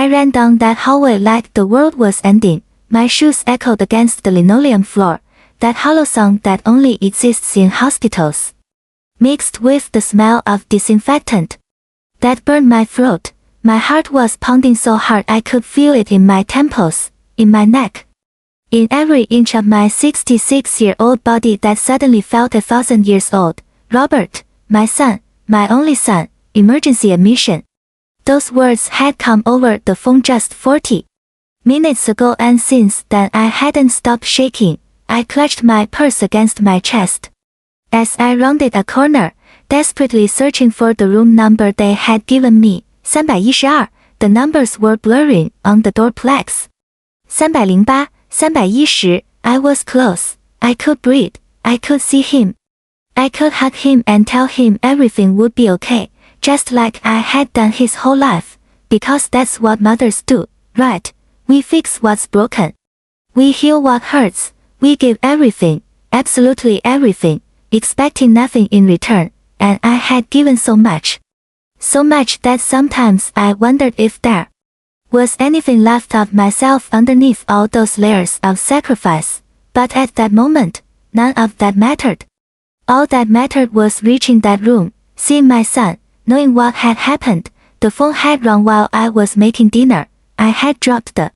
I ran down that hallway like the world was ending. My shoes echoed against the linoleum floor, that hollow sound that only exists in hospitals. Mixed with the smell of disinfectant that burned my throat, my heart was pounding so hard I could feel it in my temples, in my neck, in every inch of my 66-year-old body that suddenly felt 1,000 years old. Robert, my son, my only son, emergency admission. Those words had come over the phone just 40 minutes ago, and since then I hadn't stopped shaking. I clutched my purse against my chest. As I rounded a corner, desperately searching for the room number they had given me, 312, the numbers were blurring on the door plaques. 308, 310, I was close. I could breathe. I could see him. I could hug him and tell him everything would be okay, just like I had done his whole life, because that's what mothers do, right? We fix what's broken. We heal what hurts. We give everything, absolutely everything, expecting nothing in return, and I had given so much. So much that sometimes I wondered if there was anything left of myself underneath all those layers of sacrifice, but at that moment, none of that mattered. All that mattered was reaching that room, seeing my son, knowing what had happened. The phone had rung while I was making dinner. I had dropped the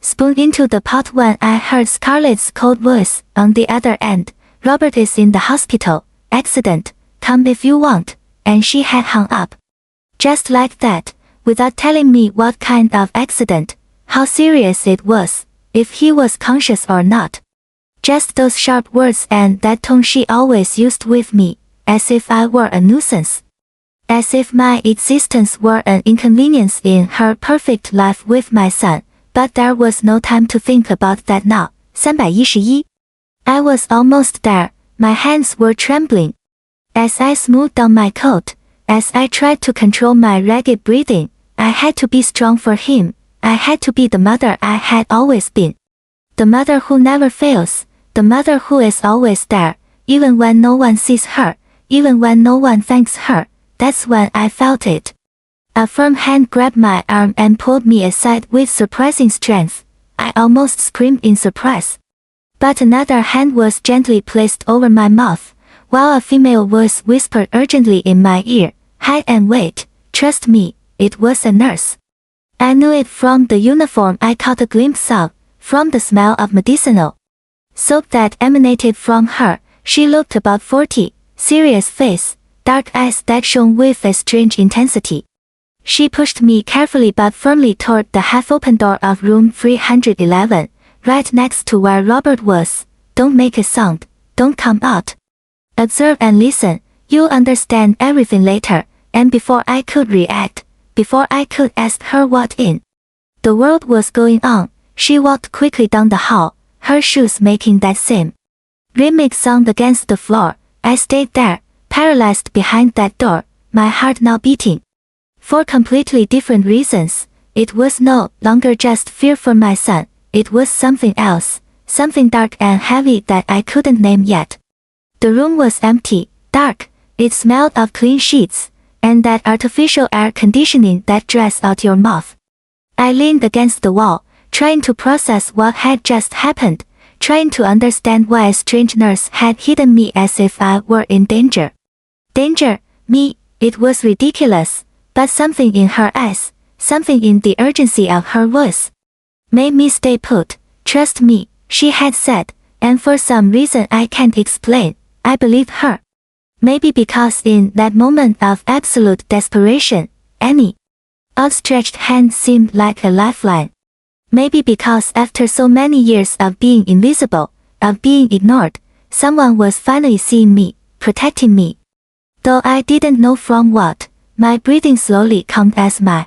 spoon into the pot when I heard Scarlett's cold voice on the other end. Robert is in the hospital. Accident. Come if you want. And she had hung up. Just like that, without telling me what kind of accident, how serious it was, if he was conscious or not. Just those sharp words and that tone she always used with me, as if I were a nuisance. As if my existence were an inconvenience in her perfect life with my son, but there was no time to think about that now. 311. I was almost there. My hands were trembling. As I smoothed down my coat, as I tried to control my ragged breathing, I had to be strong for him. I had to be the mother I had always been. The mother who never fails, the mother who is always there, even when no one sees her, even when no one thanks her. That's when I felt it. A firm hand grabbed my arm and pulled me aside with surprising strength. I almost screamed in surprise. But another hand was gently placed over my mouth, while a female voice whispered urgently in my ear, "Hide and wait, trust me." It was a nurse. I knew it from the uniform I caught a glimpse of, from the smell of medicinal soap that emanated from her. She looked about 40, serious face, dark eyes that shone with a strange intensity. She pushed me carefully but firmly toward the half-open door of room 311, right next to where Robert was. "Don't make a sound. Don't come out. Observe and listen. You'll understand everything later." And before I could react, before I could ask her what in the world was going on, she walked quickly down the hall, her shoes making that same rhythmic sound against the floor. I stayed there, paralyzed behind that door, my heart now beating. For completely different reasons. It was no longer just fear for my son, it was something else, something dark and heavy that I couldn't name yet. The room was empty, dark, it smelled of clean sheets, and that artificial air conditioning that dries out your mouth. I leaned against the wall, trying to process what had just happened, trying to understand why a strange nurse had hidden me as if I were in danger. Danger, me, it was ridiculous, but something in her eyes, something in the urgency of her voice, made me stay put. "Trust me," she had said, and for some reason I can't explain, I believed her. Maybe because in that moment of absolute desperation, any outstretched hand seemed like a lifeline. Maybe because after so many years of being invisible, of being ignored, someone was finally seeing me, protecting me. Though I didn't know from what, my breathing slowly calmed as my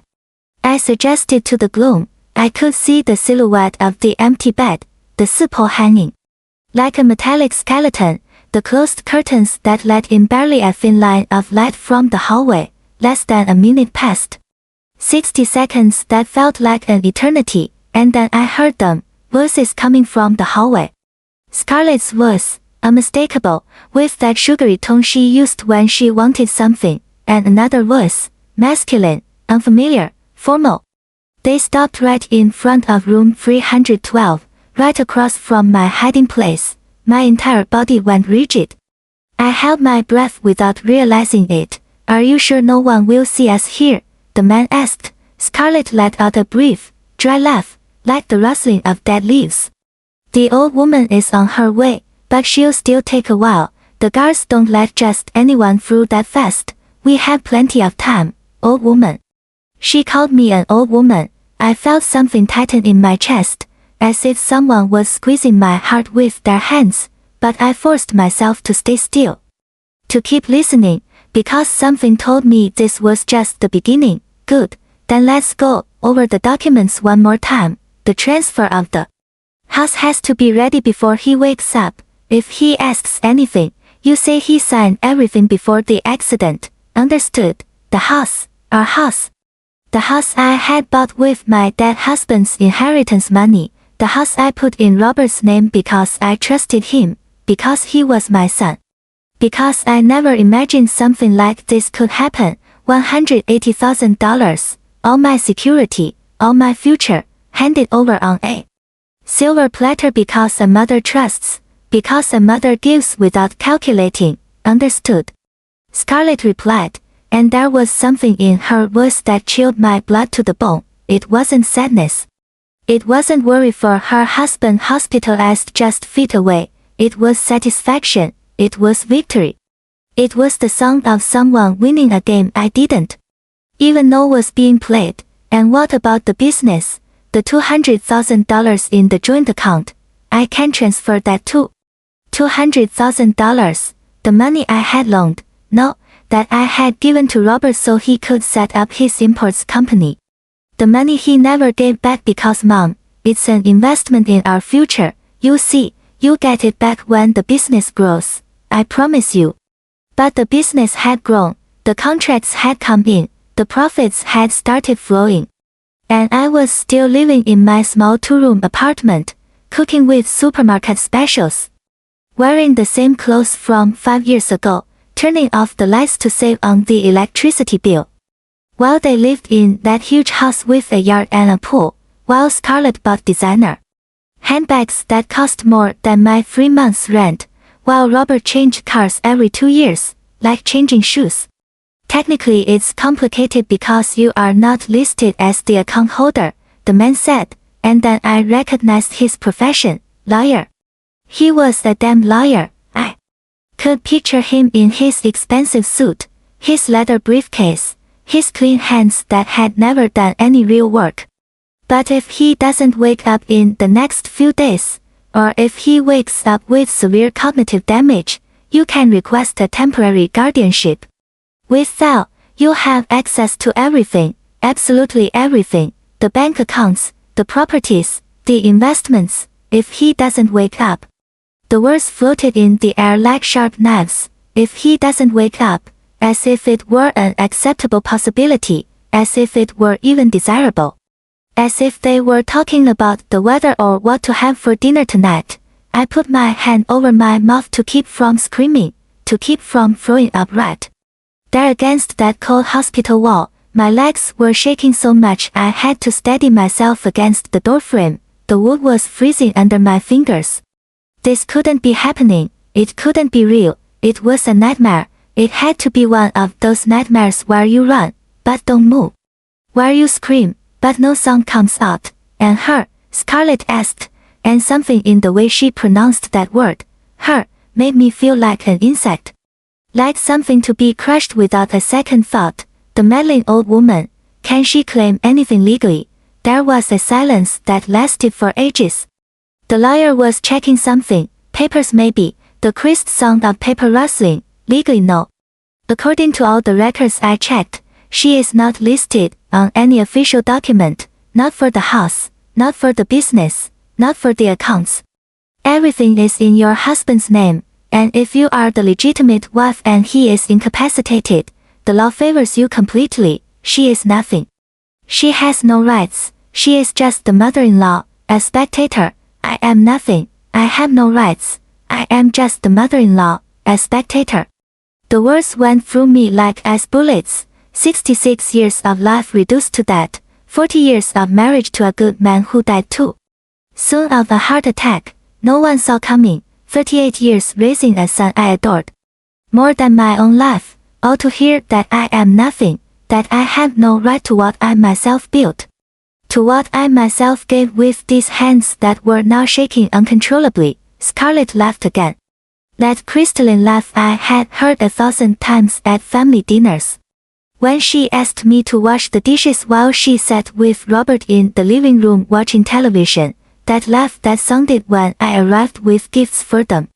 eyes adjusted to the gloom. I could see the silhouette of the empty bed, the support hanging like a metallic skeleton, the closed curtains that let in barely a thin line of light from the hallway. Less than a minute passed. 60 seconds that felt like an eternity, and then I heard them, voices coming from the hallway. Scarlett's voice, unmistakable, with that sugary tone she used when she wanted something, and another voice, masculine, unfamiliar, formal. They stopped right in front of room 312, right across from my hiding place. My entire body went rigid. I held my breath without realizing it. Are you sure no one will see us here? The man asked. Scarlett let out a brief, dry laugh, like the rustling of dead leaves. The old woman is on her way, but she'll still take a while. The guards don't let just anyone through that fast. We have plenty of time, old woman. She called me an old woman. I felt something tighten in my chest, as if someone was squeezing my heart with their hands, but I forced myself to stay still. To keep listening, because something told me this was just the beginning. Good, then let's go over the documents one more time. The transfer of the house has to be ready before he wakes up. If he asks anything, you say he signed everything before the accident. Understood? The house, our house. The house I had bought with my dead husband's inheritance money. The house I put in Robert's name because I trusted him, because he was my son. Because I never imagined something like this could happen. $180,000, all my security, all my future, handed over on a silver platter because a mother trusts, because a mother gives without calculating. Understood? Scarlett replied, and there was something in her voice that chilled my blood to the bone. It wasn't sadness. It wasn't worry for her husband hospitalized just feet away. It was satisfaction. It was victory. It was the sound of someone winning a game I didn't even know was being played. And what about the business? The $200,000 in the joint account. I can transfer that too. $200,000, the money I had loaned. No, that I had given to Robert so he could set up his imports company. The money he never gave back because Mom, it's an investment in our future. You see, you get it back when the business grows. I promise you. But the business had grown, the contracts had come in, the profits had started flowing. And I was still living in my small two-room apartment, cooking with supermarket specials, wearing the same clothes from 5 years ago, turning off the lights to save on the electricity bill. While they lived in that huge house with a yard and a pool, while Scarlett bought designer handbags that cost more than my 3 months' rent, while Robert changed cars every 2 years, like changing shoes. Technically it's complicated because you are not listed as the account holder, the man said, and then I recognized his profession, lawyer. He was a damn lawyer. I could picture him in his expensive suit, his leather briefcase, his clean hands that had never done any real work. But if he doesn't wake up in the next few days, or if he wakes up with severe cognitive damage, you can request a temporary guardianship. With that, you'll have access to everything, absolutely everything, the bank accounts, the properties, the investments, if he doesn't wake up. The words floated in the air like sharp knives. If he doesn't wake up, as if it were an acceptable possibility, as if it were even desirable. As if they were talking about the weather or what to have for dinner tonight. I put my hand over my mouth to keep from screaming, to keep from throwing up right there against that cold hospital wall. My legs were shaking so much I had to steady myself against the doorframe. The wood was freezing under my fingers. This couldn't be happening. It couldn't be real. It was a nightmare. It had to be one of those nightmares where you run, but don't move. Where you scream, but no sound comes out. And her, Scarlett asked, and something in the way she pronounced that word, her, made me feel like an insect. Like something to be crushed without a second thought. The meddling old woman, can she claim anything legally? There was a silence that lasted for ages. The lawyer was checking something, papers maybe, the crisp sound of paper rustling. Legally no. According to all the records I checked, she is not listed on any official document, not for the house, not for the business, not for the accounts. Everything is in your husband's name, and if you are the legitimate wife and he is incapacitated, the law favors you completely. She is nothing. She has no rights. She is just the mother-in-law, a spectator. I am nothing. I have no rights. I am just the mother-in-law, a spectator. The words went through me like ice bullets. 66 years of life reduced to that. 40 years of marriage to a good man who died too soon of a heart attack, no one saw coming, 38 years raising a son I adored more than my own life, all to hear that I am nothing, that I have no right to what I myself built, to what I myself gave with these hands that were now shaking uncontrollably. Scarlett laughed again. That crystalline laugh I had heard 1,000 times at family dinners. When she asked me to wash the dishes while she sat with Robert in the living room watching television, that laugh that sounded when I arrived with gifts for them.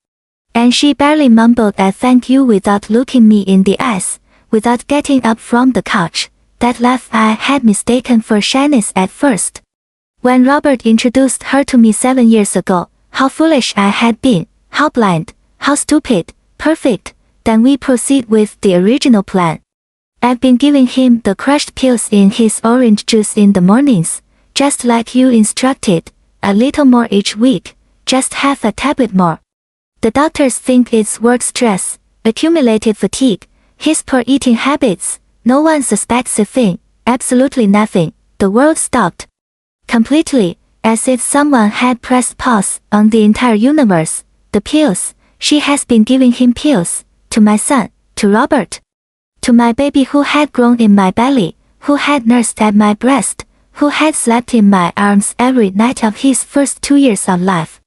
And she barely mumbled a thank you without looking me in the eyes, without getting up from the couch, that laugh I had mistaken for shyness at first. When Robert introduced her to me 7 years ago, how foolish I had been, how blind, how stupid, perfect. Then we proceed with the original plan. I've been giving him the crushed pills in his orange juice in the mornings, just like you instructed, a little more each week, just half a tablet more. The doctors think it's work stress, accumulated fatigue, his poor eating habits. No one suspects a thing, absolutely nothing. The world stopped. Completely, as if someone had pressed pause on the entire universe. The pills, she has been giving him pills, to my son, to Robert, to my baby who had grown in my belly, who had nursed at my breast, who had slept in my arms every night of his first 2 years of life.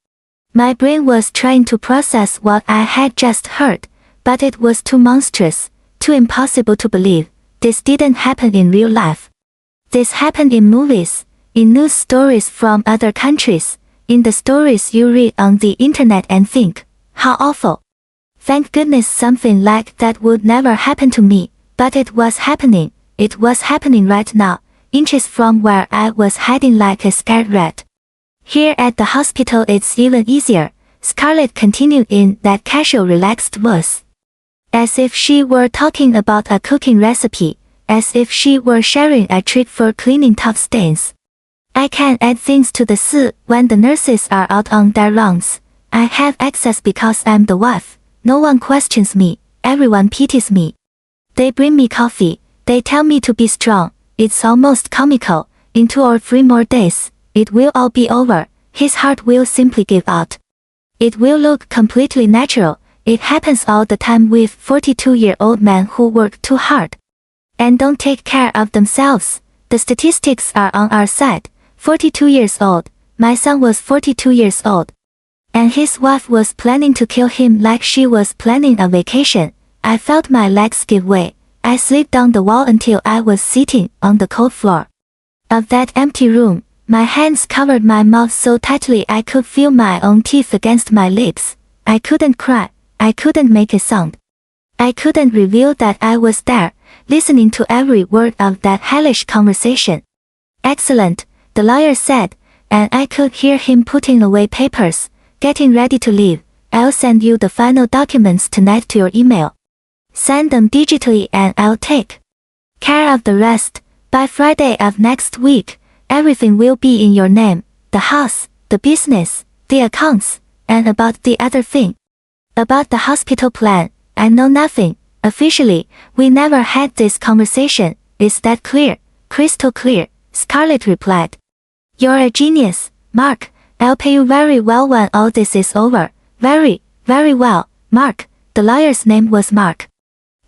My brain was trying to process what I had just heard, but it was too monstrous, too impossible to believe. This didn't happen in real life. This happened in movies, in news stories from other countries, in the stories you read on the internet and think, how awful. Thank goodness something like that would never happen to me, but it was happening right now, inches from where I was hiding like a scared rat. Here at the hospital it's even easier, Scarlett continued in that casual relaxed voice. As if she were talking about a cooking recipe, as if she were sharing a trick for cleaning tough stains. I can add things to the soup when the nurses are out on their rounds. I have access because I'm the wife. No one questions me, everyone pities me. They bring me coffee, they tell me to be strong. It's almost comical. In 2 or 3 more days, it will all be over. His heart will simply give out. It will look completely natural. It happens all the time with 42-year-old men who work too hard and don't take care of themselves. The statistics are on our side. 42 years old, my son was 42 years old. And his wife was planning to kill him like she was planning a vacation. I felt my legs give way. I slid down the wall until I was sitting on the cold floor of that empty room. My hands covered my mouth so tightly I could feel my own teeth against my lips. I couldn't cry. I couldn't make a sound. I couldn't reveal that I was there, listening to every word of that hellish conversation. Excellent, the lawyer said, and I could hear him putting away papers, getting ready to leave. I'll send you the final documents tonight to your email. Send them digitally and I'll take care of the rest. By Friday of next week, everything will be in your name, the house, the business, the accounts, and about the other thing. About the hospital plan, I know nothing. Officially, we never had this conversation. Is that clear? Crystal clear, Scarlett replied. You're a genius, Mark. I'll pay you very well when all this is over. Very, very well, Mark. The lawyer's name was Mark.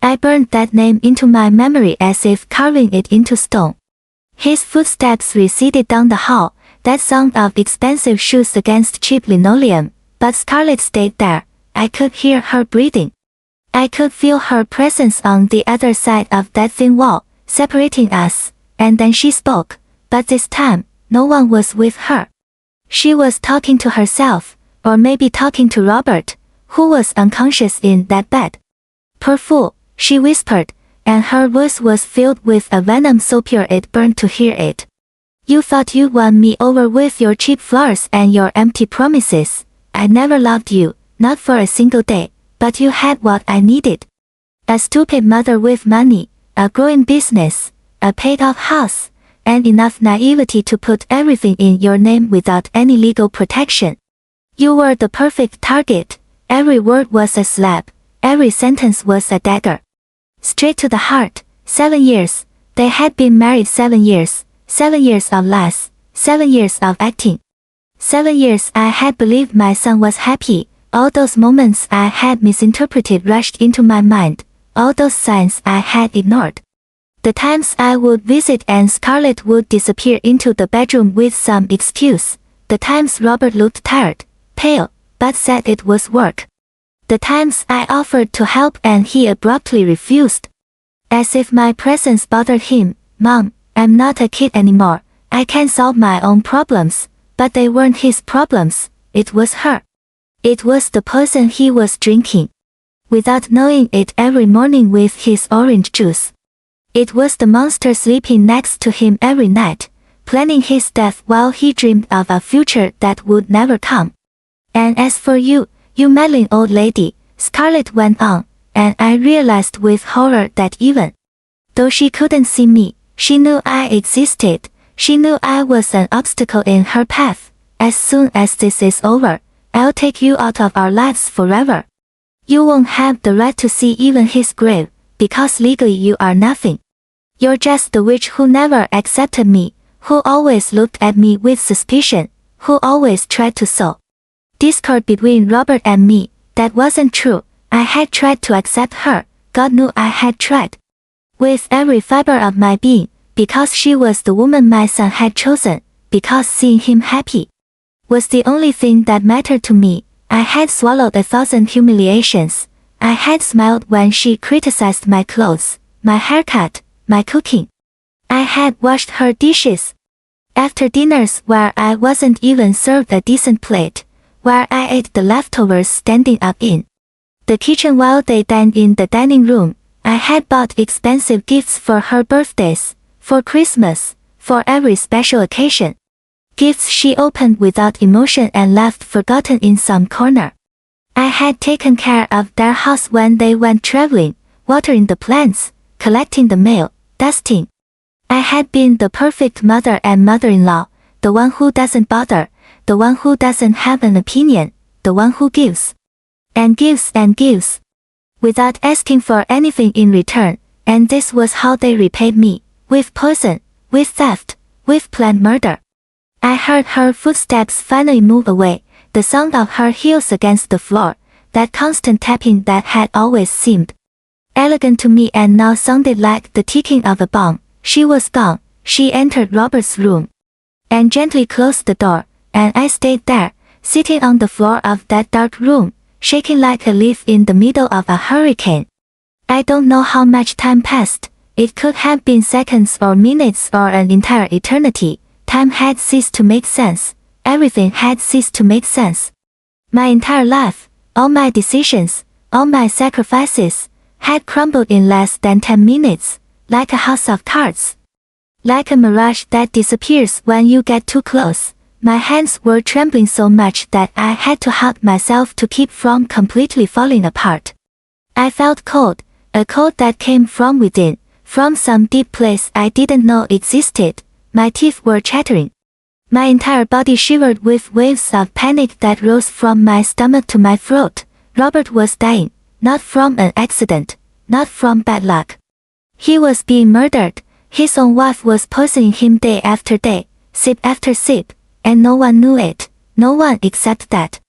I burned that name into my memory as if carving it into stone. His footsteps receded down the hall, that sound of expensive shoes against cheap linoleum, but Scarlett stayed there. I could hear her breathing. I could feel her presence on the other side of that thin wall, separating us, and then she spoke, but this time, no one was with her. She was talking to herself, or maybe talking to Robert, who was unconscious in that bed. Poor fool, she whispered, and her voice was filled with a venom so pure it burned to hear it. You thought you won me over with your cheap flowers and your empty promises. I never loved you, not for a single day, but you had what I needed. A stupid mother with money, a growing business, a paid-off house, and enough naivety to put everything in your name without any legal protection. You were the perfect target. Every word was a slap, every sentence was a dagger. Straight to the heart. 7 years. They had been married 7 years. 7 years of lies, 7 years of acting. 7 years I had believed my son was happy, all those moments I had misinterpreted rushed into my mind, all those signs I had ignored. The times I would visit and Scarlett would disappear into the bedroom with some excuse, the times Robert looked tired, pale, but said it was work. The times I offered to help and he abruptly refused. As if my presence bothered him. Mom, I'm not a kid anymore, I can solve my own problems, but they weren't his problems, it was her. It was the poison he was drinking. Without knowing it every morning with his orange juice. It was the monster sleeping next to him every night, planning his death while he dreamed of a future that would never come. And as for you, you meddling old lady, Scarlett went on, and I realized with horror that even though she couldn't see me, she knew I existed, she knew I was an obstacle in her path. As soon as this is over, I'll take you out of our lives forever. You won't have the right to see even his grave, because legally you are nothing. You're just the witch who never accepted me, who always looked at me with suspicion, who always tried to sow discord between Robert and me. That wasn't true. I had tried to accept her, God knew I had tried. With every fiber of my being, because she was the woman my son had chosen, because seeing him happy was the only thing that mattered to me. I had swallowed 1,000 humiliations. I had smiled when she criticized my clothes, my haircut, my cooking. I had washed her dishes. After dinners where I wasn't even served a decent plate, where I ate the leftovers standing up in the kitchen while they dined in the dining room, I had bought expensive gifts for her birthdays, for Christmas, for every special occasion. Gifts she opened without emotion and left forgotten in some corner. I had taken care of their house when they went traveling, watering the plants, collecting the mail, dusting. I had been the perfect mother and mother-in-law, the one who doesn't bother, the one who doesn't have an opinion, the one who gives. And gives and gives. Without asking for anything in return, and this was how they repaid me, with poison, with theft, with planned murder. I heard her footsteps finally move away, the sound of her heels against the floor, that constant tapping that had always seemed elegant to me and now sounded like the ticking of a bomb. She was gone. She entered Robert's room and gently closed the door, and I stayed there, sitting on the floor of that dark room, shaking like a leaf in the middle of a hurricane. I don't know how much time passed. It could have been seconds or minutes or an entire eternity. Time had ceased to make sense. Everything had ceased to make sense. My entire life, all my decisions, all my sacrifices, had crumbled in less than 10 minutes, like a house of cards. Like a mirage that disappears when you get too close. My hands were trembling so much that I had to hug myself to keep from completely falling apart. I felt cold, a cold that came from within, from some deep place I didn't know existed. My teeth were chattering. My entire body shivered with waves of panic that rose from my stomach to my throat. Robert was dying, not from an accident, not from bad luck. He was being murdered. His own wife was poisoning him day after day, sip after sip, and no one knew it, no one except that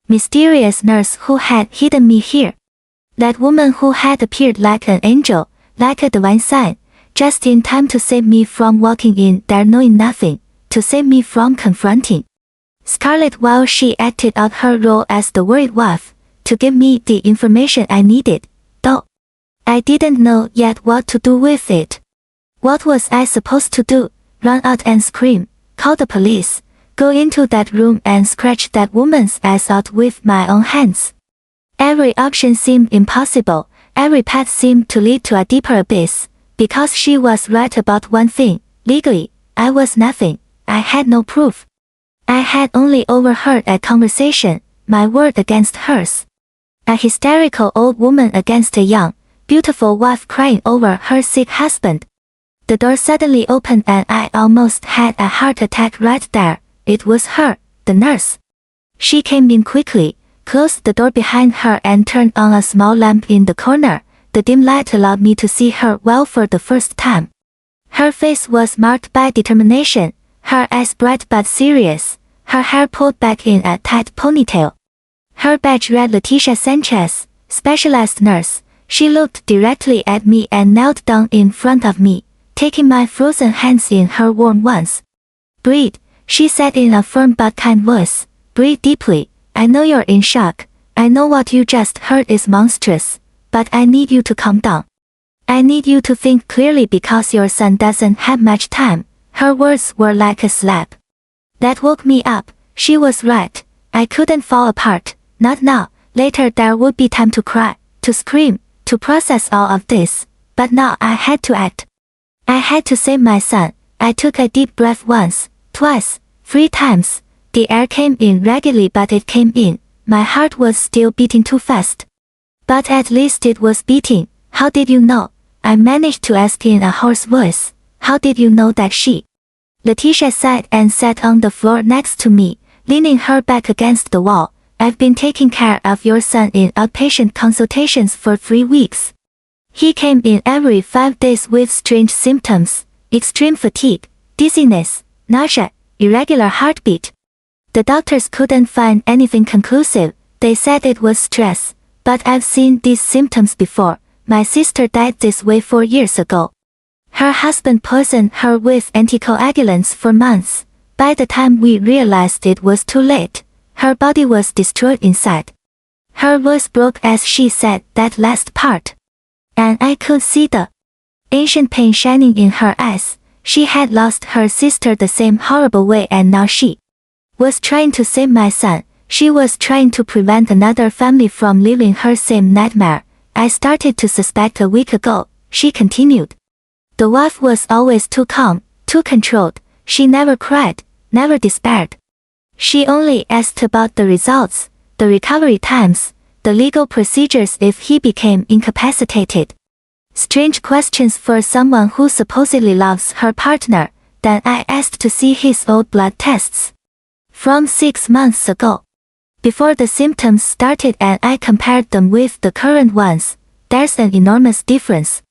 mysterious nurse who had hidden me here. That woman who had appeared like an angel, like a divine sign, just in time to save me from walking in there knowing nothing, to save me from confronting Scarlett while she acted out her role as the worried wife, to give me the information I needed, though I didn't know yet what to do with it. What was I supposed to do? Run out and scream, call the police, go into that room and scratch that woman's ass out with my own hands? Every option seemed impossible, every path seemed to lead to a deeper abyss, because she was right about one thing, legally, I was nothing, I had no proof. I had only overheard a conversation, my word against hers. A hysterical old woman against a young, beautiful wife crying over her sick husband. The door suddenly opened and I almost had a heart attack right there. It was her, the nurse. She came in quickly, closed the door behind her and turned on a small lamp in the corner. The dim light allowed me to see her well for the first time. Her face was marked by determination, her eyes bright but serious, her hair pulled back in a tight ponytail. Her badge read Leticia Sanchez, specialized nurse. She looked directly at me and knelt down in front of me, taking my frozen hands in her warm ones. "Breathe," she said in a firm but kind voice. "Breathe deeply. I know you're in shock. I know what you just heard is monstrous, but I need you to calm down. I need you to think clearly because your son doesn't have much time." Her words were like a slap that woke me up. She was right. I couldn't fall apart. Not now. Later there would be time to cry, to scream, to process all of this. But now I had to act. I had to save my son. I took a deep breath once, twice, 3 times. The air came in regularly but it came in. My heart was still beating too fast. But at least it was beating. "How did you know?" I managed to ask in a hoarse voice. "How did you know that she?" Leticia sighed and sat on the floor next to me, leaning her back against the wall. "I've been taking care of your son in outpatient consultations for 3 weeks. He came in every 5 days with strange symptoms, extreme fatigue, dizziness, nausea, irregular heartbeat. The doctors couldn't find anything conclusive. They said it was stress, but I've seen these symptoms before. My sister died this way 4 years ago. Her husband poisoned her with anticoagulants for months. By the time we realized it was too late, her body was destroyed inside." Her voice broke as she said that last part. And I could see the ancient pain shining in her eyes. She had lost her sister the same horrible way and now she was trying to save my son. She was trying to prevent another family from living her same nightmare. "I started to suspect a week ago," she continued. "The wife was always too calm, too controlled. She never cried, never despaired. She only asked about the results, the recovery times, the legal procedures if he became incapacitated. Strange questions for someone who supposedly loves her partner. Then I asked to see his old blood tests from 6 months ago, before the symptoms started, and I compared them with the current ones. There's an enormous difference.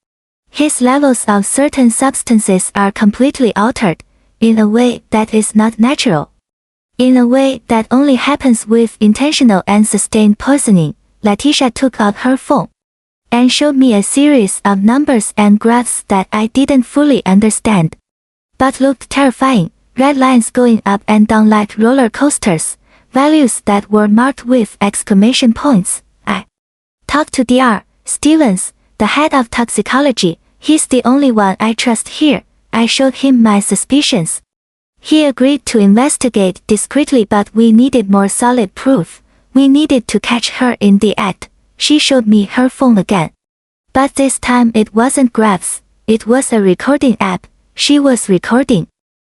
His levels of certain substances are completely altered, in a way that is not natural. In a way that only happens with intentional and sustained poisoning." Leticia took out her phone and showed me a series of numbers and graphs that I didn't fully understand, but looked terrifying. Red lines going up and down like roller coasters, values that were marked with exclamation points. I talked to Dr. Stevens, the head of toxicology. He's the only one I trust here. I showed him my suspicions. He agreed to investigate discreetly, but we needed more solid proof. We needed to catch her in the act. She showed me her phone again. But this time it wasn't graphs, it was a recording app. She was recording.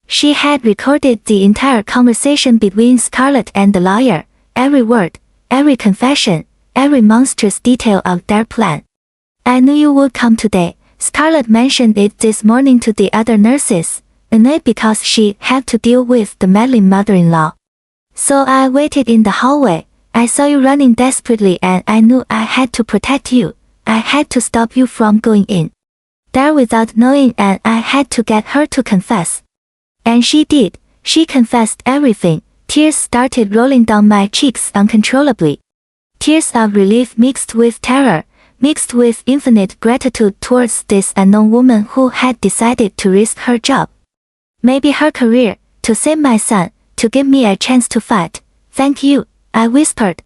She had recorded the entire conversation between Scarlett and the lawyer, every word, every confession, every monstrous detail of their plan. "I knew you would come today." Scarlett mentioned it this morning to the other nurses, annoyed because she had to deal with the meddling mother-in-law. "So I waited in the hallway. I saw you running desperately and I knew I had to protect you. I had to stop you from going in there without knowing, and I had to get her to confess. And she did. She confessed everything." Tears started rolling down my cheeks uncontrollably. Tears of relief mixed with terror, mixed with infinite gratitude towards this unknown woman who had decided to risk her job, maybe her career, to save my son, to give me a chance to fight. "Thank you," I whispered.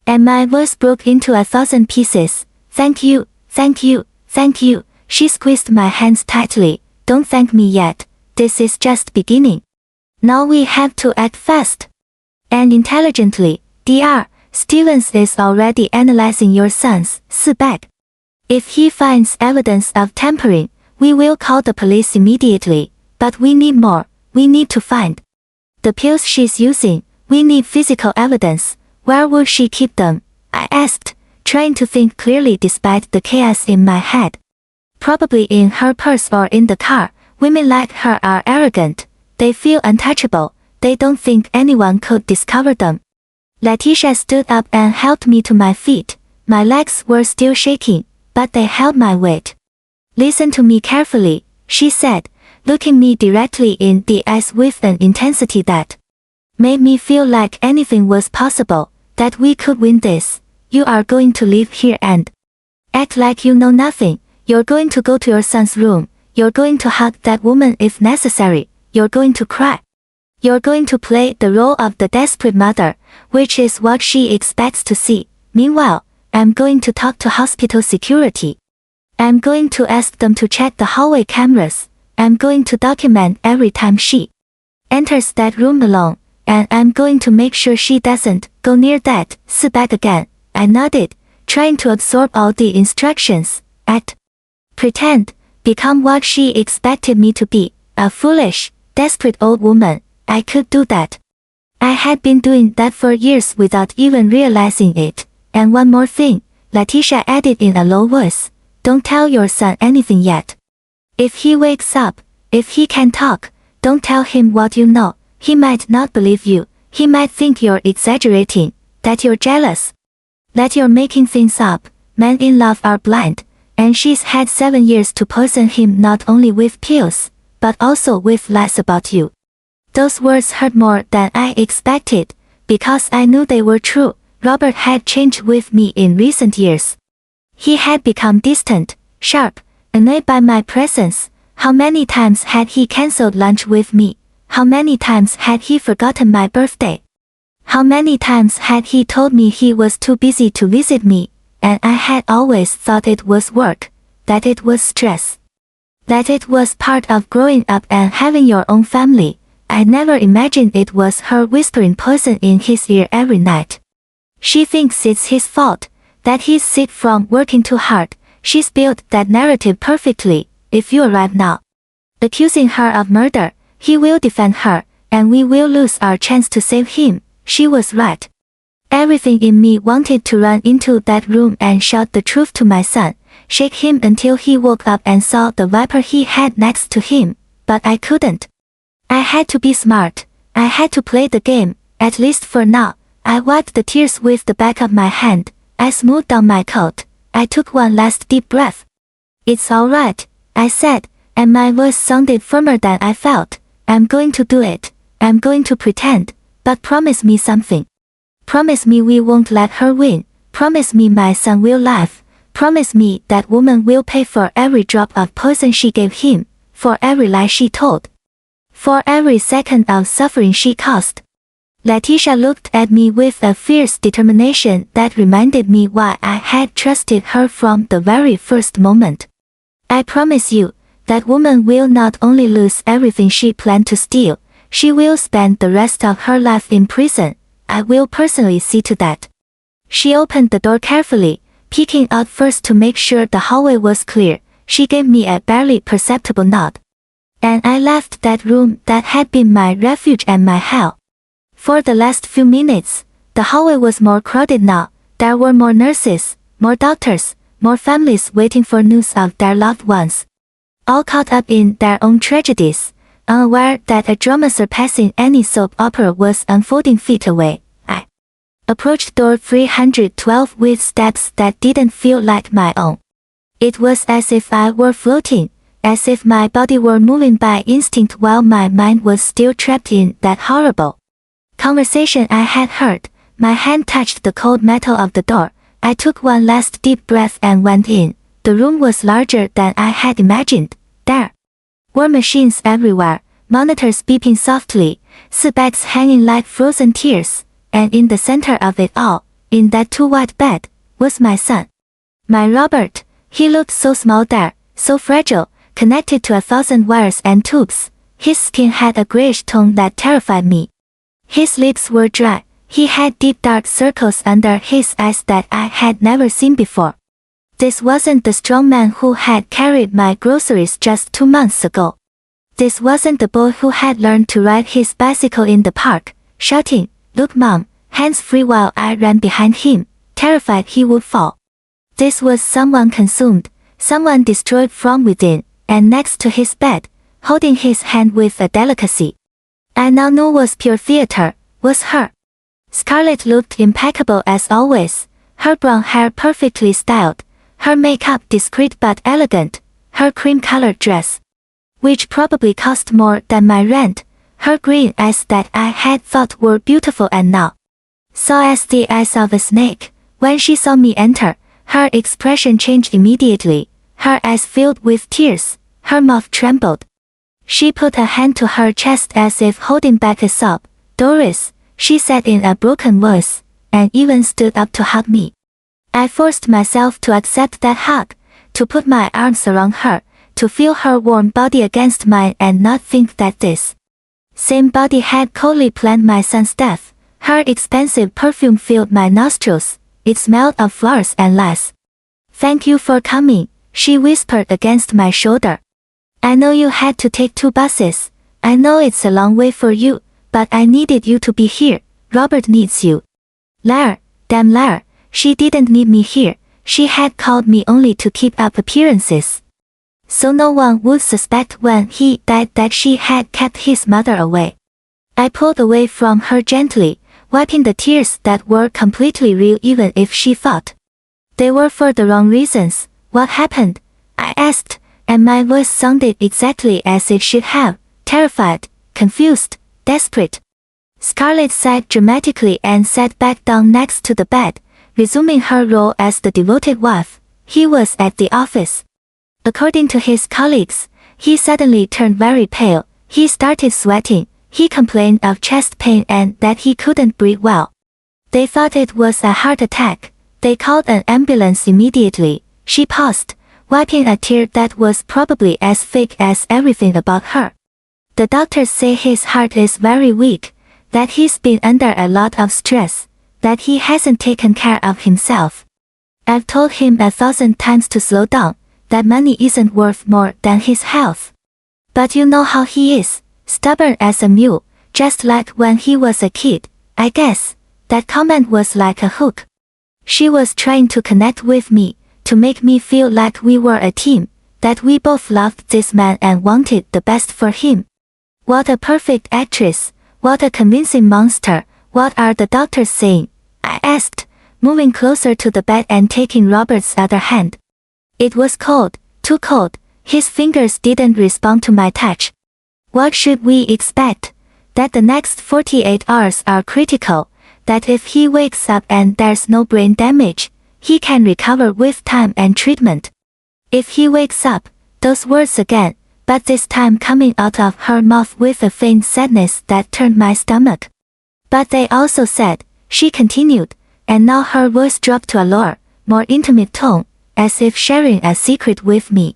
And my voice broke into 1,000 pieces. "Thank you, thank you, thank you." She squeezed my hands tightly. "Don't thank me yet. This is just beginning. Now we have to act fast and intelligently. Dr. Stevens is already analyzing your son's bag. If he finds evidence of tampering, we will call the police immediately. But we need more. We need to find the pills she's using. We need physical evidence. Where will she keep them?" I asked, trying to think clearly despite the chaos in my head. "Probably in her purse or in the car. Women like her are arrogant. They feel untouchable. They don't think anyone could discover them." Leticia stood up and helped me to my feet. My legs were still shaking, but they held my weight. "Listen to me carefully," she said. looking me directly in the eyes with an intensity that made me feel like anything was possible, that we could win this. You are going to leave here and act like you know nothing. You're going to go to your son's room. You're going to hug that woman if necessary. You're going to cry. You're going to play the role of the desperate mother, which is what she expects to see. Meanwhile, I'm going to talk to hospital security. I'm going to ask them to check the hallway cameras. I'm going to document every time she enters that room alone, and I'm going to make sure she doesn't go near that bed again. I nodded, trying to absorb all the instructions. Act, pretend, become what she expected me to be, a foolish, desperate old woman. I could do that. I had been doing that for years without even realizing it. And one more thing, Letitia added in a low voice. Don't tell your son anything yet. If he wakes up, if he can talk, don't tell him what you know. He might not believe you. He might think you're exaggerating, that you're jealous, that you're making things up. Men in love are blind, and she's had 7 years to poison him not only with pills, but also with lies about you. Those words hurt more than I expected, because I knew they were true. Robert had changed with me in recent years. He had become distant, sharp, annoyed by my presence. How many times had he cancelled lunch with me? How many times had he forgotten my birthday? How many times had he told me he was too busy to visit me? And I had always thought it was work, that it was stress, that it was part of growing up and having your own family. I never imagined it was her whispering poison in his ear every night. She thinks it's his fault, that he's sick from working too hard. She's built that narrative perfectly. If you arrive now, accusing her of murder, he will defend her, and we will lose our chance to save him. She was right. Everything in me wanted to run into that room and shout the truth to my son, shake him until he woke up and saw the viper he had next to him, but I couldn't. I had to be smart. I had to play the game, at least for now. I wiped the tears with the back of my hand. I smoothed down my coat. I took one last deep breath. It's all right, I said, and my voice sounded firmer than I felt. I'm going to do it. I'm going to pretend, but promise me something. Promise me we won't let her win. Promise me my son will laugh. Promise me that woman will pay for every drop of poison she gave him, for every lie she told, for every second of suffering she caused. Letitia looked at me with a fierce determination that reminded me why I had trusted her from the very first moment. I promise you, that woman will not only lose everything she planned to steal, she will spend the rest of her life in prison. I will personally see to that. She opened the door carefully, peeking out first to make sure the hallway was clear. She gave me a barely perceptible nod, and I left that room that had been my refuge and my hell. For the last few minutes, the hallway was more crowded now. There were more nurses, more doctors, more families waiting for news of their loved ones, all caught up in their own tragedies, unaware that a drama surpassing any soap opera was unfolding feet away. I approached door 312 with steps that didn't feel like my own. It was as if I were floating, as if my body were moving by instinct while my mind was still trapped in that horrible conversation I had heard. My hand touched the cold metal of the door. I took one last deep breath and went in. The room was larger than I had imagined. There were machines everywhere, monitors beeping softly, beds hanging like frozen tears, and in the center of it all, in that too-wide bed, was my son. My Robert. He looked so small there, so fragile, connected to 1,000 wires and tubes. His skin had a grayish tone that terrified me. His lips were dry. He had deep dark circles under his eyes that I had never seen before. This wasn't the strong man who had carried my groceries just 2 months ago. This wasn't the boy who had learned to ride his bicycle in the park, shouting, "Look mom," hands free while I ran behind him, terrified he would fall. This was someone consumed, someone destroyed from within, and next to his bed, holding his hand with a delicacy I now knew was pure theater, was her. Scarlett looked impeccable as always, her brown hair perfectly styled, her makeup discreet but elegant, her cream-colored dress which probably cost more than my rent, her green eyes that I had thought were beautiful and now saw as the eyes of a snake. When she saw me enter, her expression changed immediately, her eyes filled with tears, her mouth trembled. She put a hand to her chest as if holding back a sob. "Doris," she said in a broken voice, and even stood up to hug me. I forced myself to accept that hug, to put my arms around her, to feel her warm body against mine and not think that this same body had coldly planned my son's death. Her expensive perfume filled my nostrils, it smelled of flowers and lies. "Thank you for coming," she whispered against my shoulder. "I know you had to take 2 buses. I know it's a long way for you, but I needed you to be here. Robert needs you." Liar, damn liar, she didn't need me here, she had called me only to keep up appearances. So no one would suspect when he died that she had kept his mother away. I pulled away from her gently, wiping the tears that were completely real even if she thought they were for the wrong reasons. "What happened?" I asked, and my voice sounded exactly as it should have, terrified, confused, desperate. Scarlett sighed dramatically and sat back down next to the bed, resuming her role as the devoted wife. "He was at the office. According to his colleagues, he suddenly turned very pale, he started sweating, he complained of chest pain and that he couldn't breathe well. They thought it was a heart attack. They called an ambulance immediately." She paused, wiping a tear that was probably as fake as everything about her. "The doctors say his heart is very weak, that he's been under a lot of stress, that he hasn't taken care of himself. I've told him 1,000 times to slow down, that money isn't worth more than his health. But you know how he is, stubborn as a mule, just like when he was a kid. I guess that comment was like a hook. She was trying to connect with me, to make me feel like we were a team, that we both loved this man and wanted the best for him. What a perfect actress, what a convincing monster. What are the doctors saying?" I asked, moving closer to the bed and taking Robert's other hand. It was cold, too cold, his fingers didn't respond to my touch. "What should we expect? That the next 48 hours are critical, that if he wakes up and there's no brain damage, he can recover with time and treatment. If he wakes up," those words again, but this time coming out of her mouth with a faint sadness that turned my stomach. "But they also said," she continued, and now her voice dropped to a lower, more intimate tone, as if sharing a secret with me,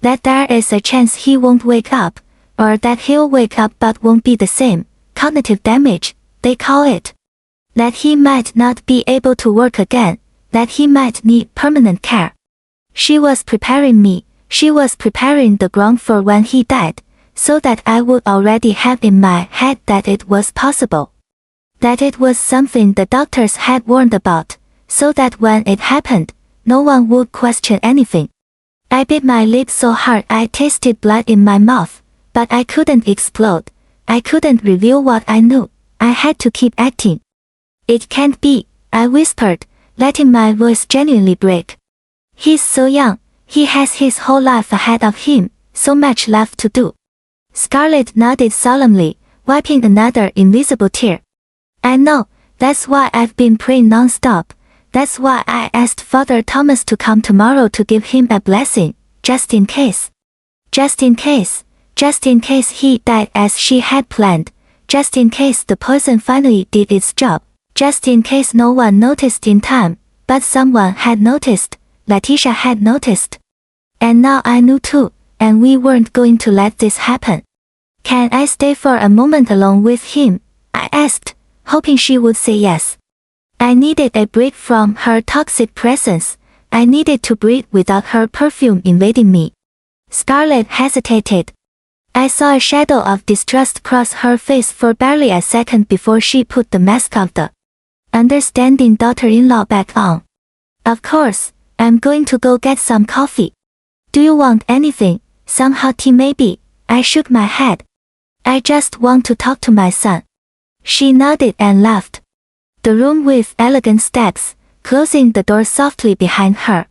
"that there is a chance he won't wake up, or that he'll wake up but won't be the same, cognitive damage, they call it. That he might not be able to work again, that he might need permanent care." She was preparing me, she was preparing the ground for when he died, so that I would already have in my head that it was possible. That it was something the doctors had warned about, so that when it happened, no one would question anything. I bit my lip so hard I tasted blood in my mouth, but I couldn't explode. I couldn't reveal what I knew. I had to keep acting. "It can't be," I whispered, letting my voice genuinely break. "He's so young, he has his whole life ahead of him, so much left to do." Scarlett nodded solemnly, wiping another invisible tear. "I know, that's why I've been praying non-stop. That's why I asked Father Thomas to come tomorrow to give him a blessing, just in case. Just in case. Just in case he died as she had planned. Just in case the poison finally did its job. Just in case no one noticed in time, but someone had noticed. Letitia had noticed. And now I knew too, and we weren't going to let this happen." "Can I stay for a moment alone with him?" I asked, hoping she would say yes. I needed a break from her toxic presence. I needed to breathe without her perfume invading me. Scarlett hesitated. I saw a shadow of distrust cross her face for barely a second before she put the mask of the understanding daughter-in-law back on. "Of course, I'm going to go get some coffee. Do you want anything? Some hot tea maybe?" I shook my head. "I just want to talk to my son." She nodded and left the room with elegant steps, closing the door softly behind her.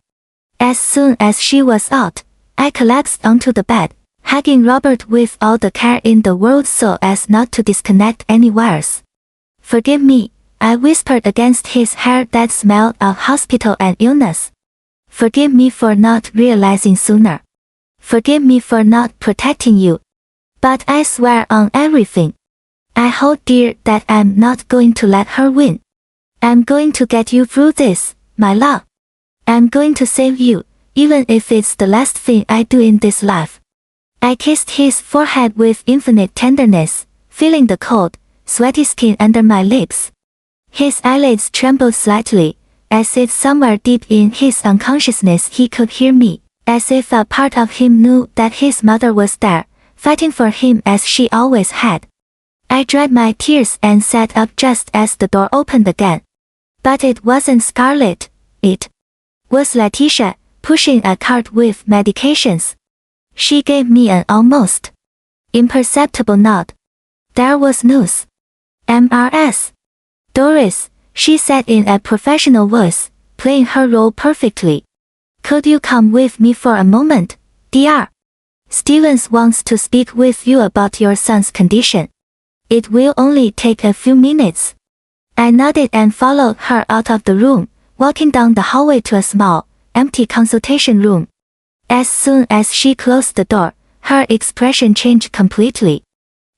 As soon as she was out, I collapsed onto the bed, hugging Robert with all the care in the world so as not to disconnect any wires. "Forgive me," I whispered against his hair that smelled of hospital and illness. "Forgive me for not realizing sooner. Forgive me for not protecting you. But I swear on everything. I hold dear that I'm not going to let her win. I'm going to get you through this, my love. I'm going to save you, even if it's the last thing I do in this life." I kissed his forehead with infinite tenderness, feeling the cold, sweaty skin under my lips. His eyelids trembled slightly, as if somewhere deep in his unconsciousness he could hear me, as if a part of him knew that his mother was there, fighting for him as she always had. I dried my tears and sat up just as the door opened again. But it wasn't Scarlett, it was Letitia, pushing a cart with medications. She gave me an almost imperceptible nod. There was news. "MRS. Doris," she said in a professional voice, playing her role perfectly. "Could you come with me for a moment, Dr. Stevens wants to speak with you about your son's condition. It will only take a few minutes." I nodded and followed her out of the room, walking down the hallway to a small, empty consultation room. As soon as she closed the door, her expression changed completely.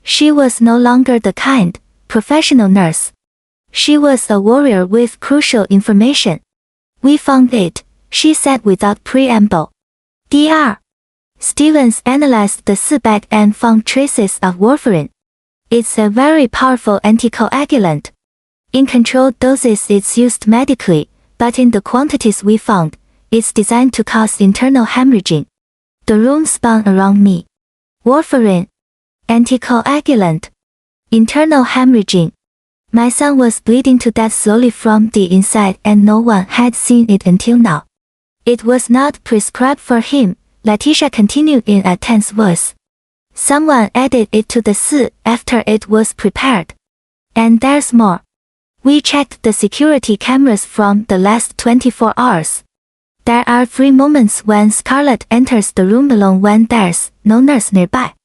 She was no longer the kind, professional nurse. She was a warrior with crucial information. "We found it," she said without preamble. Dr. Stevens analyzed the C-bag and found traces of warfarin. It's a very powerful anticoagulant. In controlled doses it's used medically, but in the quantities we found, it's designed to cause internal hemorrhaging. The room spun around me. Warfarin. Anticoagulant. Internal hemorrhaging. My son was bleeding to death slowly from the inside and no one had seen it until now. It was not prescribed for him, Letitia continued in a tense voice. Someone added it to the C after it was prepared. And there's more. We checked the security cameras from the last 24 hours. There are 3 moments when Scarlett enters the room alone when there's no nurse nearby.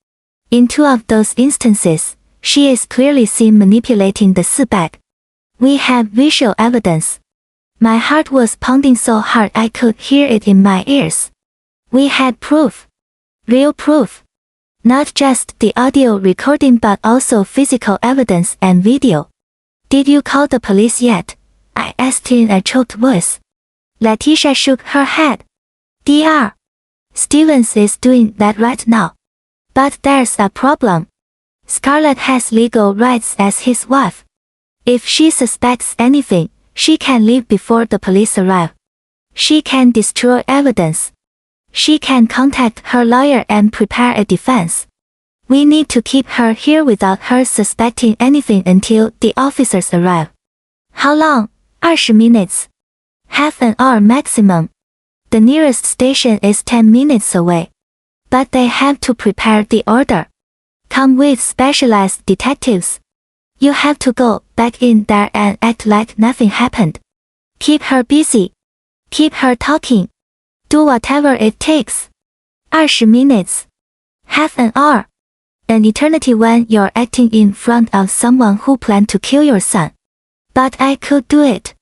In 2 of those instances, she is clearly seen manipulating the C-bag. We have visual evidence. My heart was pounding so hard I could hear it in my ears. We had proof. Real proof. Not just the audio recording but also physical evidence and video. "Did you call the police yet?" I asked in a choked voice. Letitia shook her head. "Dr. Stevens is doing that right now. But there's a problem. Scarlett has legal rights as his wife. If she suspects anything, she can leave before the police arrive. She can destroy evidence. She can contact her lawyer and prepare a defense. We need to keep her here without her suspecting anything until the officers arrive." "How long?" 20 minutes. "Half an hour maximum. The nearest station is 10 minutes away. But they have to prepare the order. Come with specialized detectives. You have to go back in there and act like nothing happened. Keep her busy. Keep her talking. Do whatever it takes. 20 minutes. Half an hour. An eternity when you're acting in front of someone who planned to kill your son. But I could do it.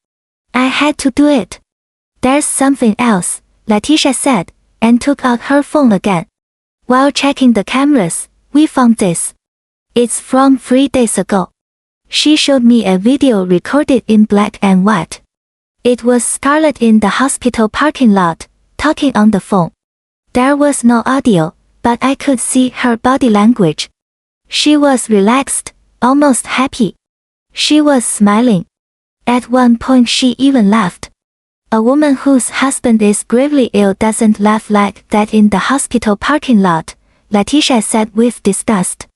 I had to do it." "There's something else," Letitia said, and took out her phone again. "While checking the cameras, we found this. It's from 3 days ago." She showed me a video recorded in black and white. It was Scarlett in the hospital parking lot, talking on the phone. There was no audio, but I could see her body language. She was relaxed, almost happy. She was smiling. At one point she even laughed. A woman whose husband is gravely ill doesn't laugh like that in the hospital parking lot, Letitia said with disgust.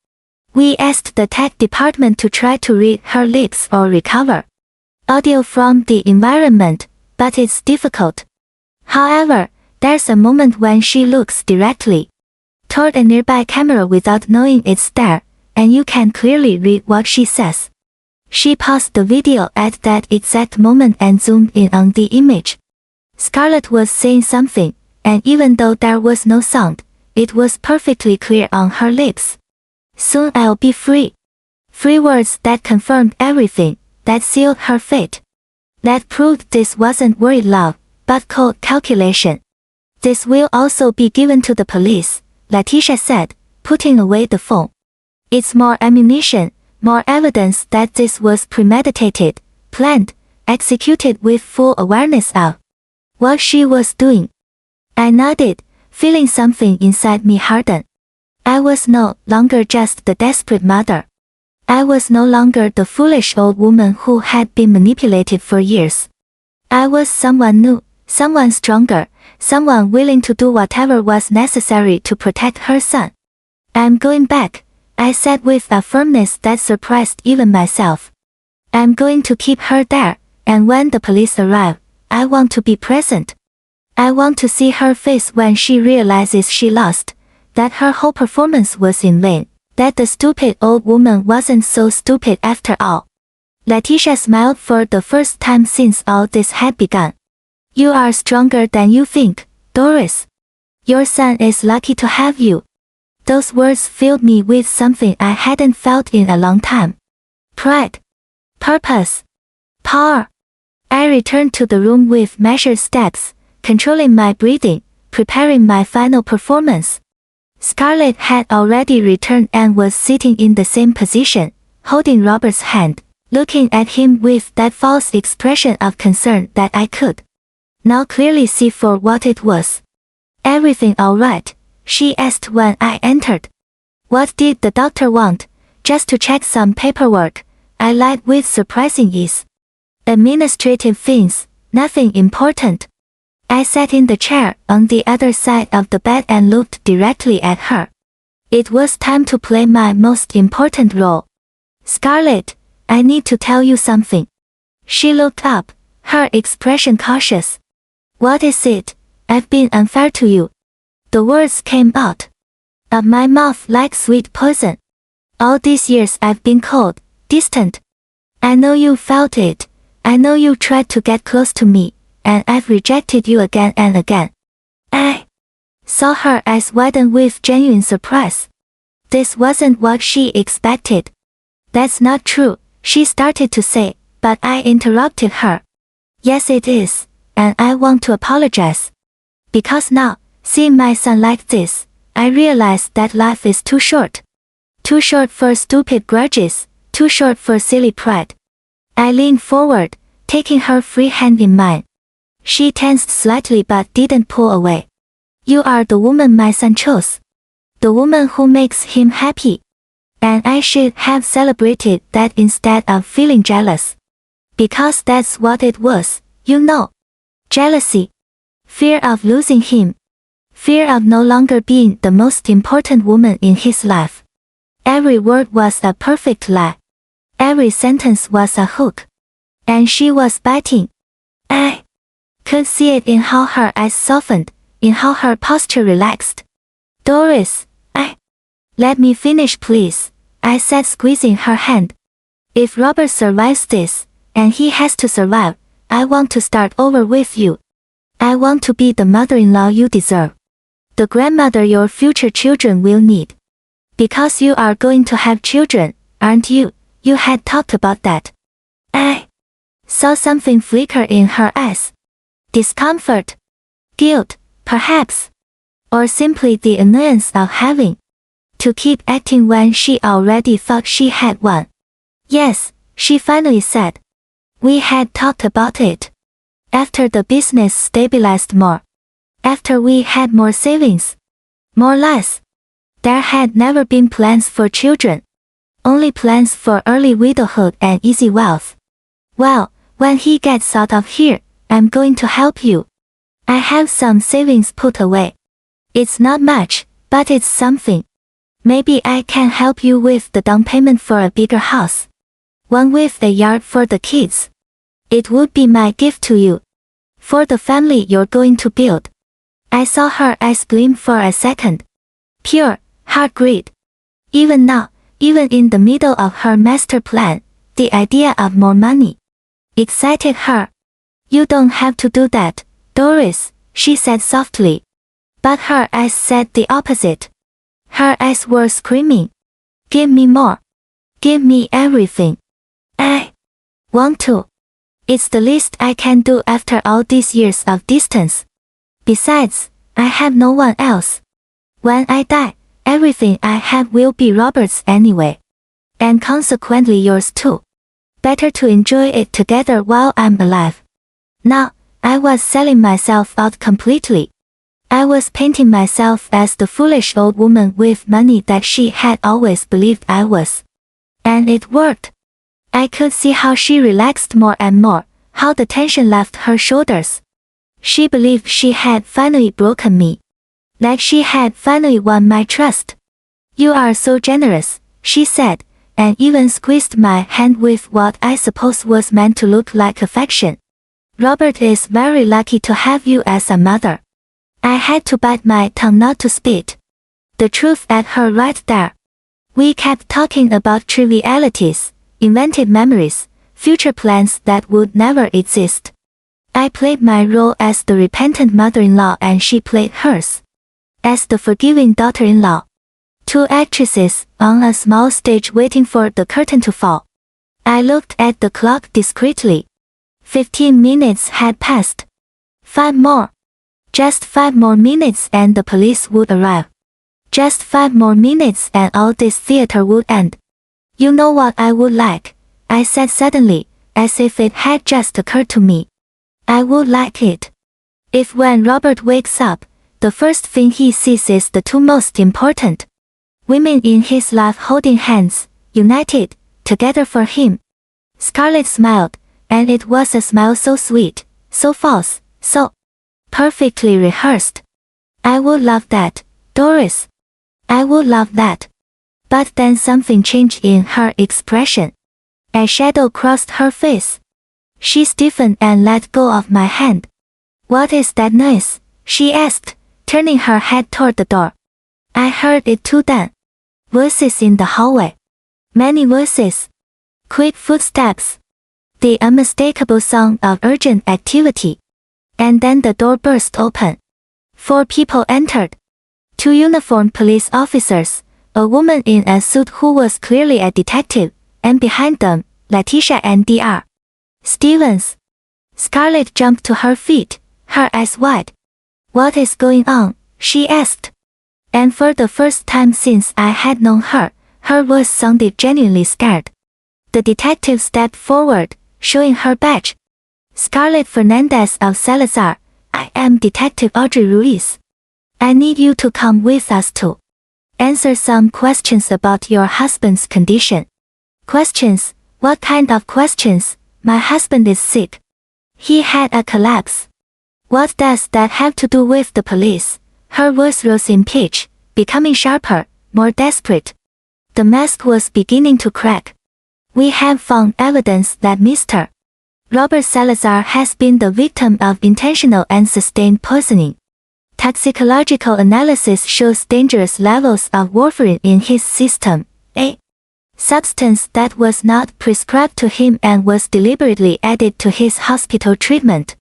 We asked the tech department to try to read her lips or recover audio from the environment, but it's difficult. However, there's a moment when she looks directly toward a nearby camera without knowing it's there, and you can clearly read what she says. She paused the video at that exact moment and zoomed in on the image. Scarlett was saying something, and even though there was no sound, it was perfectly clear on her lips. Soon I'll be free. 3 words that confirmed everything, that sealed her fate. That proved this wasn't worried love, but cold calculation. This will also be given to the police, Letitia said, putting away the phone. It's more ammunition, more evidence that this was premeditated, planned, executed with full awareness of what she was doing. I nodded, feeling something inside me harden. I was no longer just the desperate mother. I was no longer the foolish old woman who had been manipulated for years. I was someone new, someone stronger, someone willing to do whatever was necessary to protect her son. I'm going back, I said with a firmness that surprised even myself. I'm going to keep her there, and when the police arrive, I want to be present. I want to see her face when she realizes she lost, that her whole performance was in vain, that the stupid old woman wasn't so stupid after all. Letitia smiled for the first time since all this had begun. You are stronger than you think, Doris. Your son is lucky to have you. Those words filled me with something I hadn't felt in a long time. Pride. Purpose. Power. I returned to the room with measured steps, controlling my breathing, preparing my final performance. Scarlett had already returned and was sitting in the same position, holding Robert's hand, looking at him with that false expression of concern that I could now clearly see for what it was. Everything all right? She asked when I entered. What did the doctor want? Just to check some paperwork, I lied with surprising ease. Administrative things, nothing important. I sat in the chair on the other side of the bed and looked directly at her. It was time to play my most important role. Scarlett, I need to tell you something. She looked up, her expression cautious. What is it? I've been unfair to you. The words came out of my mouth like sweet poison. All these years I've been cold, distant. I know you felt it. I know you tried to get close to me, and I've rejected you again and again. I saw her eyes widen with genuine surprise. This wasn't what she expected. That's not true, she started to say, but I interrupted her. Yes it is, and I want to apologize. Because now, seeing my son like this, I realize that life is too short. Too short for stupid grudges, too short for silly pride. I leaned forward, taking her free hand in mine. She tensed slightly but didn't pull away. You are the woman my son chose. The woman who makes him happy. And I should have celebrated that instead of feeling jealous. Because that's what it was, you know. Jealousy. Fear of losing him. Fear of no longer being the most important woman in his life. Every word was a perfect lie. Every sentence was a hook. And she was biting. I could see it in how her eyes softened, in how her posture relaxed. Doris, let me finish please, I said squeezing her hand. If Robert survives this, and he has to survive, I want to start over with you. I want to be the mother-in-law you deserve. The grandmother your future children will need. Because you are going to have children, aren't you? You had talked about that. I saw something flicker in her eyes. Discomfort. Guilt, perhaps. Or simply the annoyance of having to keep acting when she already thought she had won. Yes, she finally said. We had talked about it. After the business stabilized more. After we had more savings. More lies. There had never been plans for children. Only plans for early widowhood and easy wealth. Well, when he gets out of here, I'm going to help you. I have some savings put away. It's not much, but it's something. Maybe I can help you with the down payment for a bigger house. One with a yard for the kids. It would be my gift to you. For the family you're going to build. I saw her eyes gleam for a second. Pure, hard greed. Even now, even in the middle of her master plan, the idea of more money excited her. You don't have to do that, Doris, she said softly. But her eyes said the opposite. Her eyes were screaming. Give me more. Give me everything. I want to. It's the least I can do after all these years of distance. Besides, I have no one else. When I die, everything I have will be Robert's anyway. And consequently yours too. Better to enjoy it together while I'm alive. Now, I was selling myself out completely. I was painting myself as the foolish old woman with money that she had always believed I was. And it worked. I could see how she relaxed more and more, how the tension left her shoulders. She believed she had finally broken me. Like she had finally won my trust. You are so generous, she said, and even squeezed my hand with what I suppose was meant to look like affection. Robert is very lucky to have you as a mother. I had to bite my tongue not to spit the truth at her right there. We kept talking about trivialities, invented memories, future plans that would never exist. I played my role as the repentant mother-in-law and she played hers as the forgiving daughter-in-law. Two actresses on a small stage waiting for the curtain to fall. I looked at the clock discreetly. 15 minutes had passed. 5 more. Just 5 more minutes and the police would arrive. Just 5 more minutes and all this theater would end. You know what I would like, I said suddenly, as if it had just occurred to me. I would like it if when Robert wakes up, the first thing he sees is the two most important women in his life holding hands, united, together for him. Scarlett smiled, and it was a smile so sweet, so false, so perfectly rehearsed. I would love that, Doris. I would love that. But then something changed in her expression. A shadow crossed her face. She stiffened and let go of my hand. What is that noise? She asked, turning her head toward the door. I heard it too then. Voices in the hallway. Many voices. Quick footsteps. The unmistakable sound of urgent activity. And then the door burst open. 4 people entered. 2 uniformed police officers, a woman in a suit who was clearly a detective, and behind them, Letitia and Dr. Stevens. Scarlett jumped to her feet, her eyes wide. What is going on? She asked. And for the first time since I had known her, her voice sounded genuinely scared. The detective stepped forward, showing her badge. Scarlett Fernandez of Salazar, I am Detective Audrey Ruiz. I need you to come with us to answer some questions about your husband's condition. Questions? What kind of questions? My husband is sick. He had a collapse. What does that have to do with the police? Her voice rose in pitch, becoming sharper, more desperate. The mask was beginning to crack. We have found evidence that Mr. Robert Salazar has been the victim of intentional and sustained poisoning. Toxicological analysis shows dangerous levels of warfarin in his system, a substance that was not prescribed to him and was deliberately added to his hospital treatment.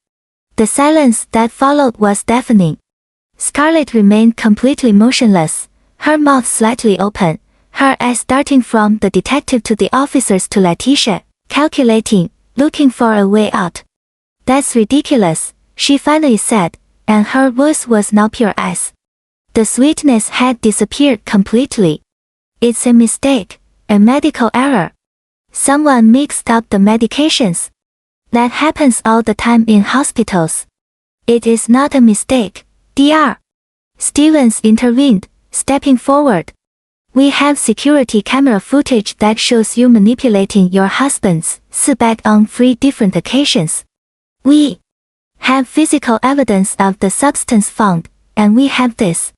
The silence that followed was deafening. Scarlett remained completely motionless, her mouth slightly open, her eyes darting from the detective to the officers to Letitia, calculating, looking for a way out. That's ridiculous, she finally said, and her voice was now pure ice. The sweetness had disappeared completely. It's a mistake, a medical error. Someone mixed up the medications. That happens all the time in hospitals. It is not a mistake, Dr. Stevens intervened, stepping forward. We have security camera footage that shows you manipulating your husband's bag on 3 different occasions. We have physical evidence of the substance found, and we have this.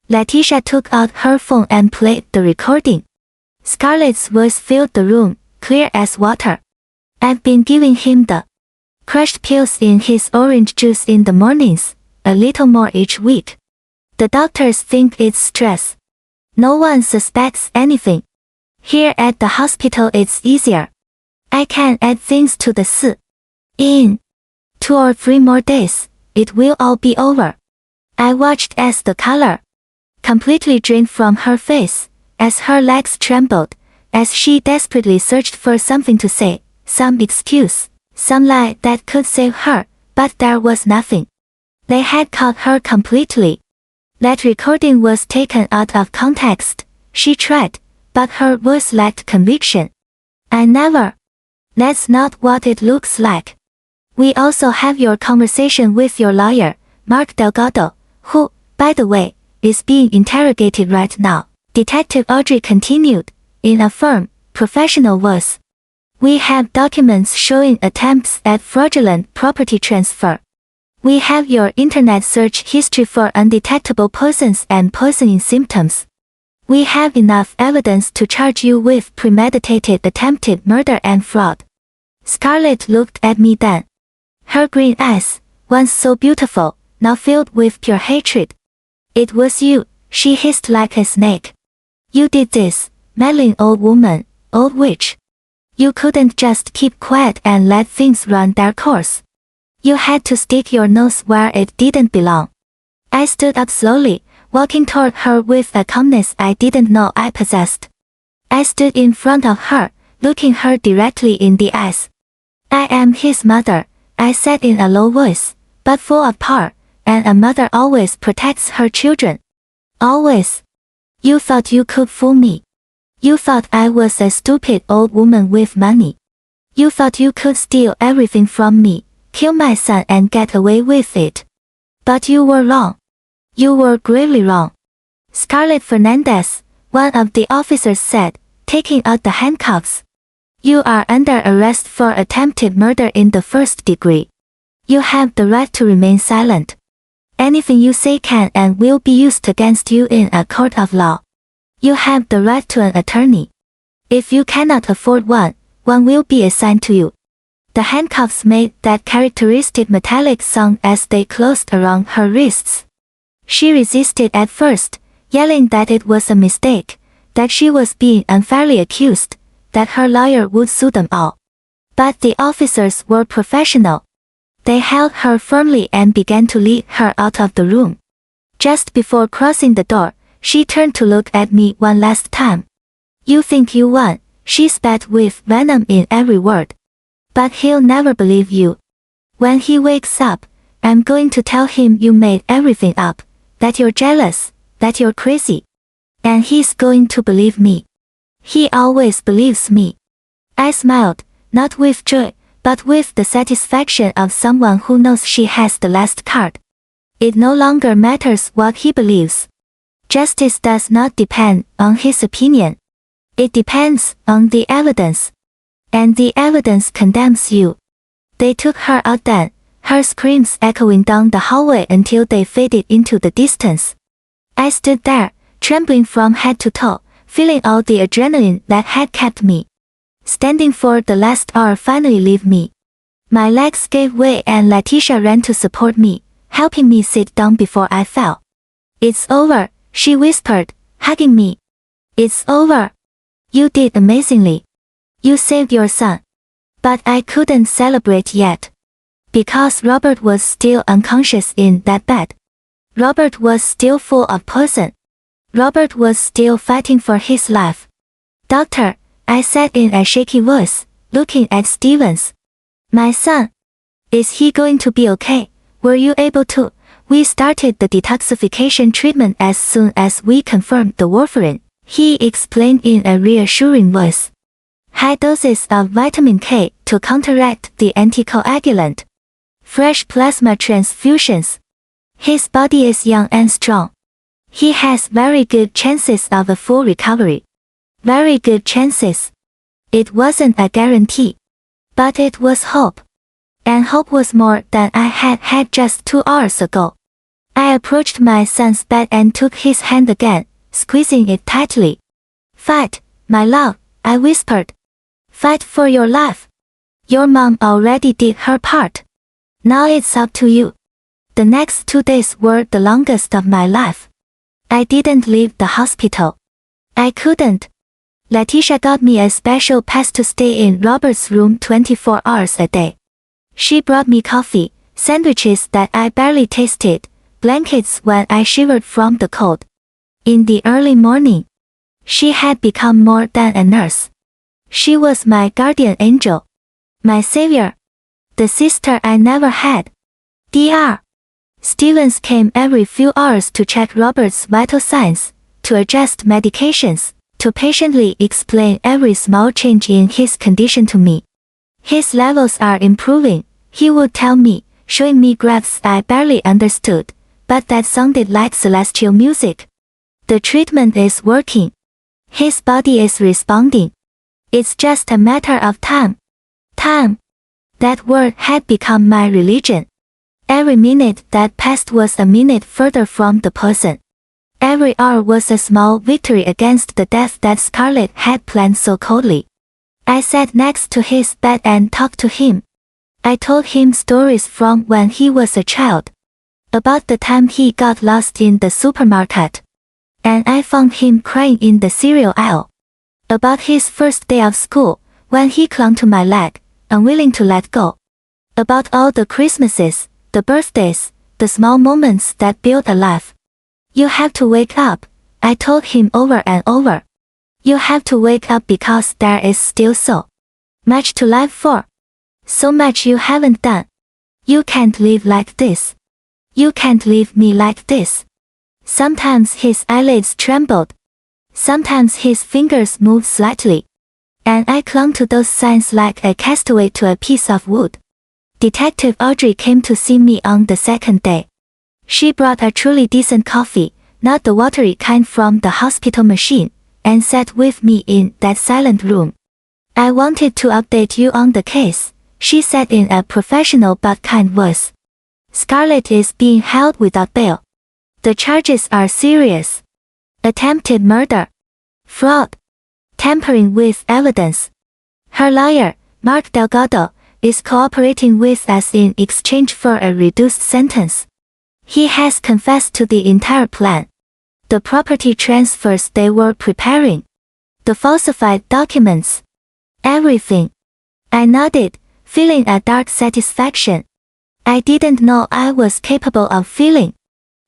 Letitia took out her phone and played the recording. Scarlett's voice filled the room, clear as water. I've been giving him the crushed pills in his orange juice in the mornings, a little more each week. The doctors think it's stress. No one suspects anything. Here at the hospital it's easier. I can add things to the in 2 or 3 more days, it will all be over. I watched as the color completely drained from her face, as her legs trembled, as she desperately searched for something to say, some excuse, some lie that could save her, but there was nothing. They had caught her completely. That recording was taken out of context. She tried, but her voice lacked conviction. I never. That's not what it looks like. We also have your conversation with your lawyer, Mark Delgado, who, by the way, is being interrogated right now, Detective Audrey continued, in a firm, professional voice. We have documents showing attempts at fraudulent property transfer. We have your internet search history for undetectable poisons and poisoning symptoms. We have enough evidence to charge you with premeditated attempted murder and fraud. Scarlett looked at me then. Her green eyes, once so beautiful, now filled with pure hatred. It was you, she hissed like a snake. You did this, meddling old woman, old witch. You couldn't just keep quiet and let things run their course. You had to stick your nose where it didn't belong. I stood up slowly, walking toward her with a calmness I didn't know I possessed. I stood in front of her, looking her directly in the eyes. I am his mother, I said in a low voice, but full of power, and a mother always protects her children. Always. You thought you could fool me. You thought I was a stupid old woman with money. You thought you could steal everything from me, kill my son and get away with it. But you were wrong. You were gravely wrong. Scarlett Fernandez, one of the officers said, taking out the handcuffs. You are under arrest for attempted murder in the first degree. You have the right to remain silent. Anything you say can and will be used against you in a court of law. You have the right to an attorney. If you cannot afford one, one will be assigned to you. The handcuffs made that characteristic metallic sound as they closed around her wrists. She resisted at first, yelling that it was a mistake, that she was being unfairly accused, that her lawyer would sue them all. But the officers were professional. They held her firmly and began to lead her out of the room. Just before crossing the door, she turned to look at me one last time. You think you won, she spat with venom in every word. But he'll never believe you. When he wakes up, I'm going to tell him you made everything up, that you're jealous, that you're crazy. And he's going to believe me. He always believes me. I smiled, not with joy, but with the satisfaction of someone who knows she has the last card. It no longer matters what he believes. Justice does not depend on his opinion. It depends on the evidence. And the evidence condemns you. They took her out then, her screams echoing down the hallway until they faded into the distance. I stood there, trembling from head to toe, feeling all the adrenaline that had kept me standing for the last hour finally leave me. My legs gave way and Letitia ran to support me, helping me sit down before I fell. It's over, she whispered, hugging me. It's over. You did amazingly. You saved your son. But I couldn't celebrate yet. Because Robert was still unconscious in that bed. Robert was still full of poison. Robert was still fighting for his life. Doctor, I said in a shaky voice, looking at Stevens. My son. Is he going to be okay? Were you able to? We started the detoxification treatment as soon as we confirmed the warfarin, he explained in a reassuring voice. High doses of vitamin K to counteract the anticoagulant. Fresh plasma transfusions. His body is young and strong. He has very good chances of a full recovery. Very good chances. It wasn't a guarantee. But it was hope. And hope was more than I had had just 2 hours ago. I approached my son's bed and took his hand again, squeezing it tightly. Fight, my love, I whispered. Fight for your life. Your mom already did her part. Now it's up to you. The next 2 days were the longest of my life. I didn't leave the hospital. I couldn't. Letitia got me a special pass to stay in Robert's room 24 hours a day. She brought me coffee, sandwiches that I barely tasted, blankets when I shivered from the cold. In the early morning, she had become more than a nurse. She was my guardian angel, my savior, the sister I never had. Dr. Stevens came every few hours to check Robert's vital signs, to adjust medications, to patiently explain every small change in his condition to me. His levels are improving, he would tell me, showing me graphs I barely understood, but that sounded like celestial music. The treatment is working. His body is responding. It's just a matter of time. Time. That word had become my religion. Every minute that passed was a minute further from the person. Every hour was a small victory against the death that Scarlett had planned so coldly. I sat next to his bed and talked to him. I told him stories from when he was a child. About the time he got lost in the supermarket. And I found him crying in the cereal aisle. About his first day of school, when he clung to my leg, unwilling to let go. About all the Christmases, the birthdays, the small moments that build a life. You have to wake up, I told him over and over. You have to wake up because there is still so much to live for. So much you haven't done. You can't live like this. You can't leave me like this. Sometimes his eyelids trembled. Sometimes his fingers moved slightly. And I clung to those signs like a castaway to a piece of wood. Detective Audrey came to see me on the second day. She brought a truly decent coffee, not the watery kind from the hospital machine, and sat with me in that silent room. I wanted to update you on the case, she said in a professional but kind voice. Scarlett is being held without bail. The charges are serious. Attempted murder. Fraud. Tampering with evidence. Her lawyer, Mark Delgado, is cooperating with us in exchange for a reduced sentence. He has confessed to the entire plan. The property transfers they were preparing. The falsified documents. Everything. I nodded, feeling a dark satisfaction. I didn't know I was capable of feeling.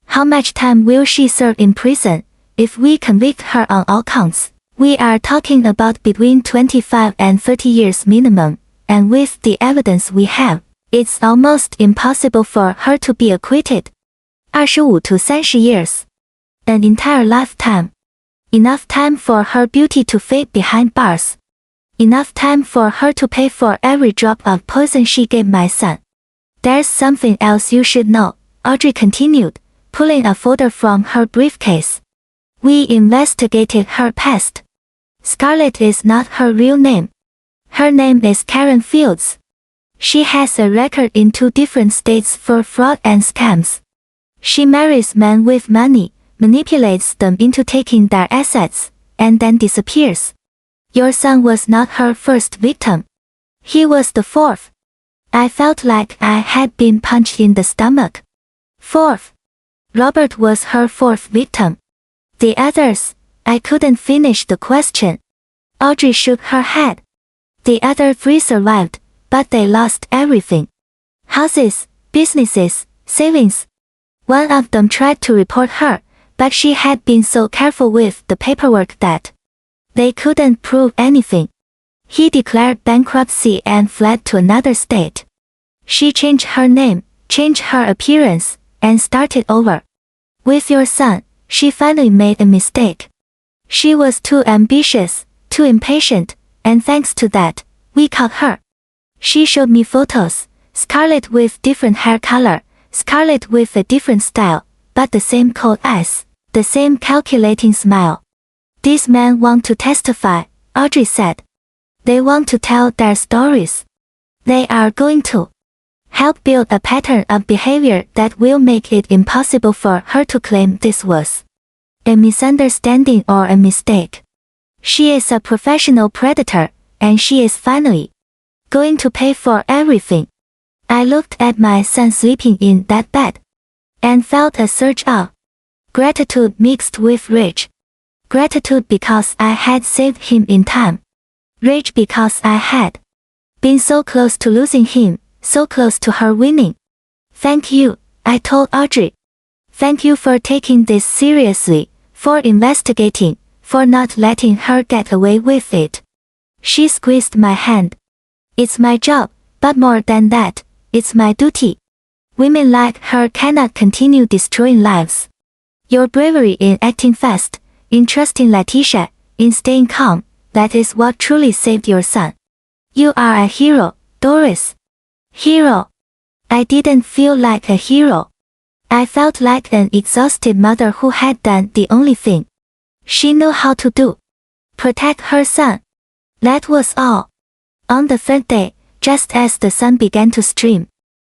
How much time will she serve in prison, if we convict her on all counts? We are talking about between 25 and 30 years minimum, and with the evidence we have, it's almost impossible for her to be acquitted. 25 to 30 years. An entire lifetime. Enough time for her beauty to fade behind bars. Enough time for her to pay for every drop of poison she gave my son. There's something else you should know, Audrey continued, pulling a folder from her briefcase. We investigated her past. Scarlett is not her real name. Her name is Karen Fields. She has a record in 2 different states for fraud and scams. She marries men with money, manipulates them into taking their assets, and then disappears. Your son was not her first victim. He was the 4th. I felt like I had been punched in the stomach. 4th. Robert was her 4th victim. The others, I couldn't finish the question. Audrey shook her head. The other 3 survived, but they lost everything. Houses, businesses, savings. One of them tried to report her, but she had been so careful with the paperwork that they couldn't prove anything. He declared bankruptcy and fled to another state. She changed her name, changed her appearance, and started over. With your son, she finally made a mistake. She was too ambitious, too impatient, and thanks to that, we caught her. She showed me photos, Scarlett with different hair color, Scarlett with a different style, but the same cold eyes, the same calculating smile. These men want to testify, Audrey said. They want to tell their stories. They are going to help build a pattern of behavior that will make it impossible for her to claim this was a misunderstanding or a mistake. She is a professional predator, and she is finally going to pay for everything. I looked at my son sleeping in that bed and felt a surge of gratitude mixed with rage. Gratitude because I had saved him in time. Rage because I had been so close to losing him, so close to her winning. Thank you, I told Audrey. Thank you for taking this seriously, for investigating, for not letting her get away with it. She squeezed my hand. It's my job, but more than that, it's my duty. Women like her cannot continue destroying lives. Your bravery in acting fast, in trusting Letitia, in staying calm, that is what truly saved your son. You are a hero, Doris. Hero. I didn't feel like a hero. I felt like an exhausted mother who had done the only thing she knew how to do. Protect her son. That was all. On the third day, just as the sun began to stream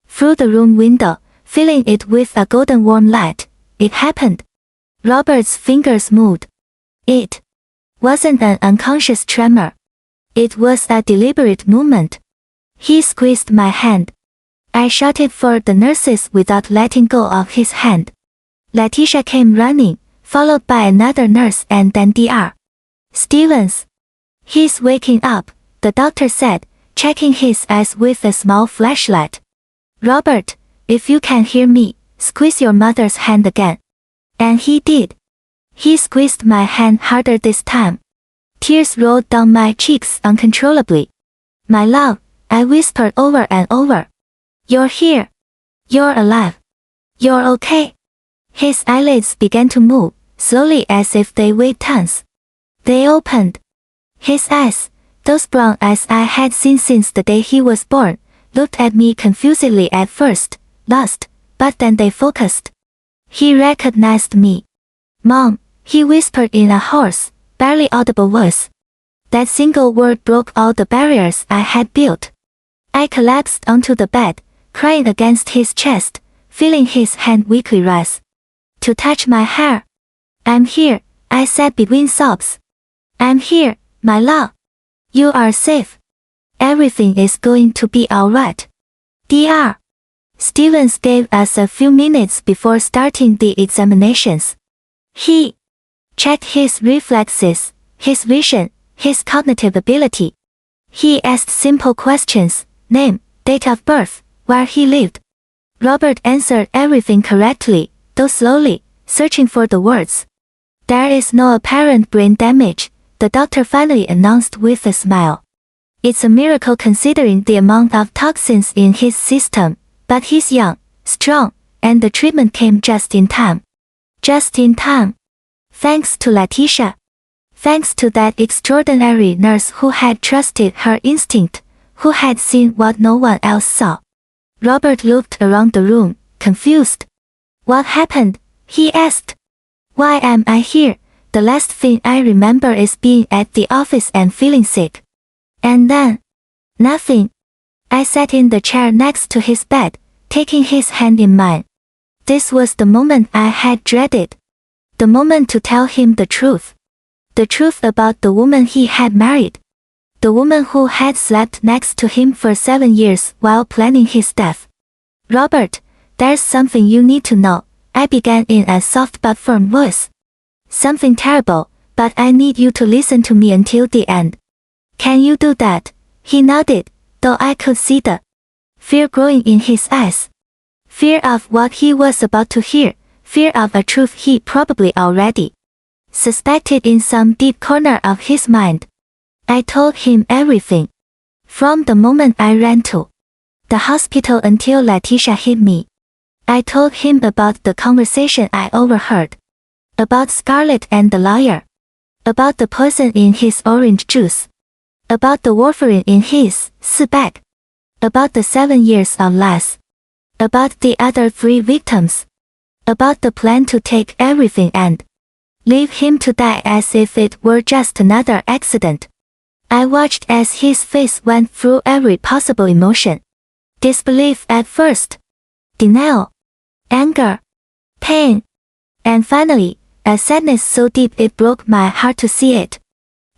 through the room window, filling it with a golden warm light, it happened. Robert's fingers moved. It wasn't an unconscious tremor. It was a deliberate movement. He squeezed my hand. I shouted for the nurses without letting go of his hand. Letitia came running, followed by another nurse and then Dr. Stevens. He's waking up, the doctor said, checking his eyes with a small flashlight. Robert, if you can hear me, squeeze your mother's hand again. And he did. He squeezed my hand harder this time. Tears rolled down my cheeks uncontrollably. My love, I whispered over and over. You're here. You're alive. You're okay. His eyelids began to move, slowly as if they weighed tons. They opened. His eyes, those brown eyes I had seen since the day he was born, looked at me confusedly at first, lost, but then they focused. He recognized me. Mom, he whispered in a hoarse, barely audible voice. That single word broke all the barriers I had built. I collapsed onto the bed, crying against his chest, feeling his hand weakly rise to touch my hair. I'm here, I said between sobs. I'm here, my love. You are safe. Everything is going to be alright. Dr. Stevens gave us a few minutes before starting the examinations. He checked his reflexes, his vision, his cognitive ability. He asked simple questions, name, date of birth, where he lived. Robert answered everything correctly, though slowly, searching for the words. There is no apparent brain damage, the doctor finally announced with a smile. It's a miracle considering the amount of toxins in his system, but he's young, strong, and the treatment came just in time. Just in time. Thanks to Letitia. Thanks to that extraordinary nurse who had trusted her instinct, who had seen what no one else saw. Robert looked around the room, confused. What happened? He asked. Why am I here? The last thing I remember is being at the office and feeling sick. And then, nothing. I sat in the chair next to his bed, taking his hand in mine. This was the moment I had dreaded. The moment to tell him the truth. The truth about the woman he had married. The woman who had slept next to him for 7 years while planning his death. Robert, there's something you need to know, I began in a soft but firm voice. Something terrible, but I need you to listen to me until the end. Can you do that? He nodded, though I could see the fear growing in his eyes. Fear of what he was about to hear, fear of a truth he probably already suspected in some deep corner of his mind. I told him everything. From the moment I ran to the hospital until Letitia hit me. I told him about the conversation I overheard. About Scarlett and the lawyer. About the poison in his orange juice. About the warfarin in his bag. About the 7 years of lies. About the other 3 victims. About the plan to take everything and leave him to die as if it were just another accident. I watched as his face went through every possible emotion. Disbelief at first. Denial. Anger. Pain. And finally, a sadness so deep it broke my heart to see it.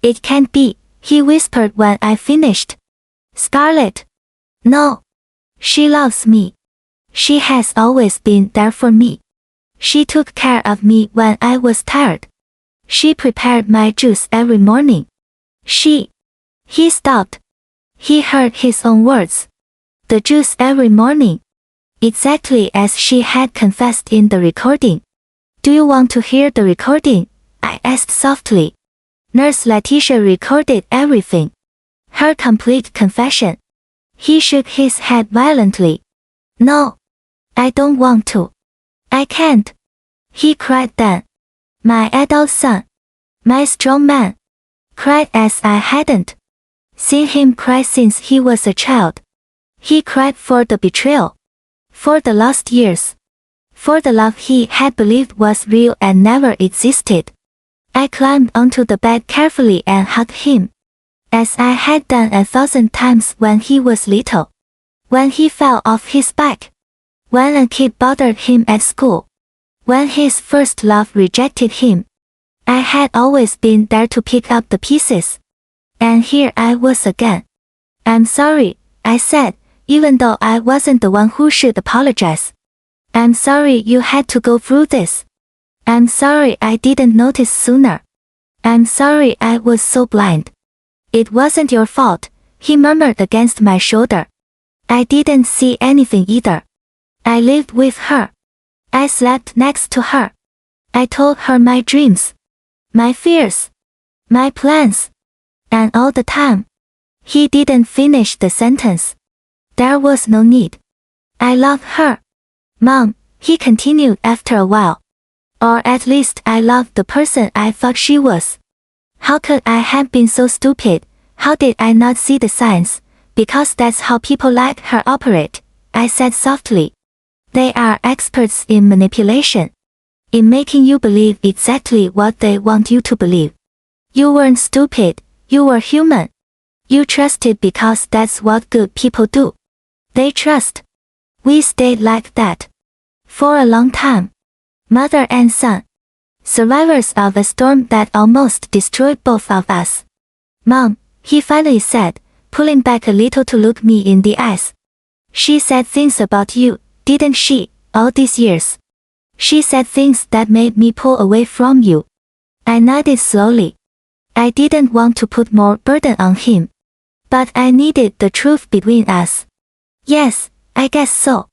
It can't be, he whispered when I finished. Scarlett. No. She loves me. She has always been there for me. She took care of me when I was tired. She prepared my juice every morning. He stopped. He heard his own words. The juice every morning. exactly as she had confessed in the recording. Do you want to hear the recording? I asked softly. Nurse Letitia recorded everything. Her complete confession. He shook his head violently. No. I don't want to. I can't. He cried then. My adult son. My strong man. Cried as I hadn't seen him cry since he was a child. He cried for the betrayal. For the lost years. For the love he had believed was real and never existed. I climbed onto the bed carefully and hugged him. As I had done 1,000 times when he was little. When he fell off his bike. When a kid bothered him at school. When his first love rejected him. I had always been there to pick up the pieces. And here I was again. I'm sorry, I said, even though I wasn't the one who should apologize. I'm sorry you had to go through this. I'm sorry I didn't notice sooner. I'm sorry I was so blind. It wasn't your fault, he murmured against my shoulder. I didn't see anything either. I lived with her. I slept next to her. I told her my dreams. My fears. My plans. And all the time. He didn't finish the sentence. There was no need. I love her. Mom, he continued after a while. Or at least I loved the person I thought she was. How could I have been so stupid? How did I not see the signs? Because that's how people like her operate, I said softly. They are experts in manipulation. In making you believe exactly what they want you to believe. You weren't stupid, you were human. You trusted because that's what good people do. They trust. We stayed like that. For a long time. Mother and son. Survivors of a storm that almost destroyed both of us. Mom, he finally said, pulling back a little to look me in the eyes. She said things about you, didn't she, all these years? She said things that made me pull away from you. I nodded slowly. I didn't want to put more burden on him. But I needed the truth between us. Yes, I guess so.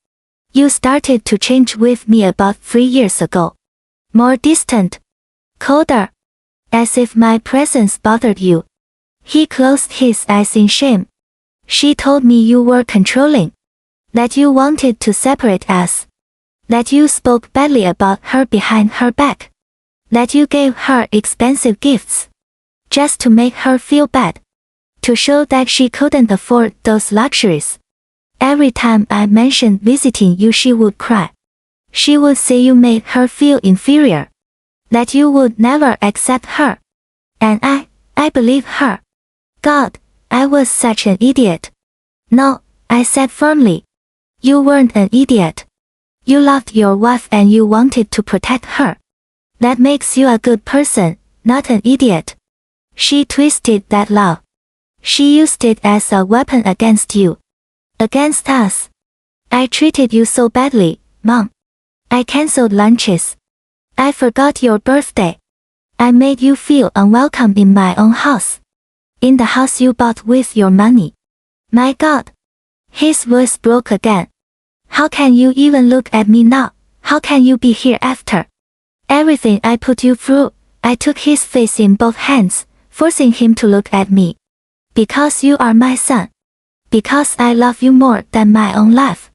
You started to change with me about 3 years ago. More distant. Colder. As if my presence bothered you. He closed his eyes in shame. She told me you were controlling. That you wanted to separate us. That you spoke badly about her behind her back. That you gave her expensive gifts. Just to make her feel bad. To show that she couldn't afford those luxuries. Every time I mentioned visiting you she would cry. She would say you made her feel inferior. That you would never accept her. And I believed her. God, I was such an idiot. No, I said firmly. You weren't an idiot. You loved your wife and you wanted to protect her. That makes you a good person, not an idiot. She twisted that love. She used it as a weapon against you. Against us. I treated you so badly, Mom. I canceled lunches. I forgot your birthday. I made you feel unwelcome in my own house. In the house you bought with your money. My God. His voice broke again. How can you even look at me now? How can you be here after everything I put you through? I took his face in both hands, forcing him to look at me. Because you are my son. Because I love you more than my own life.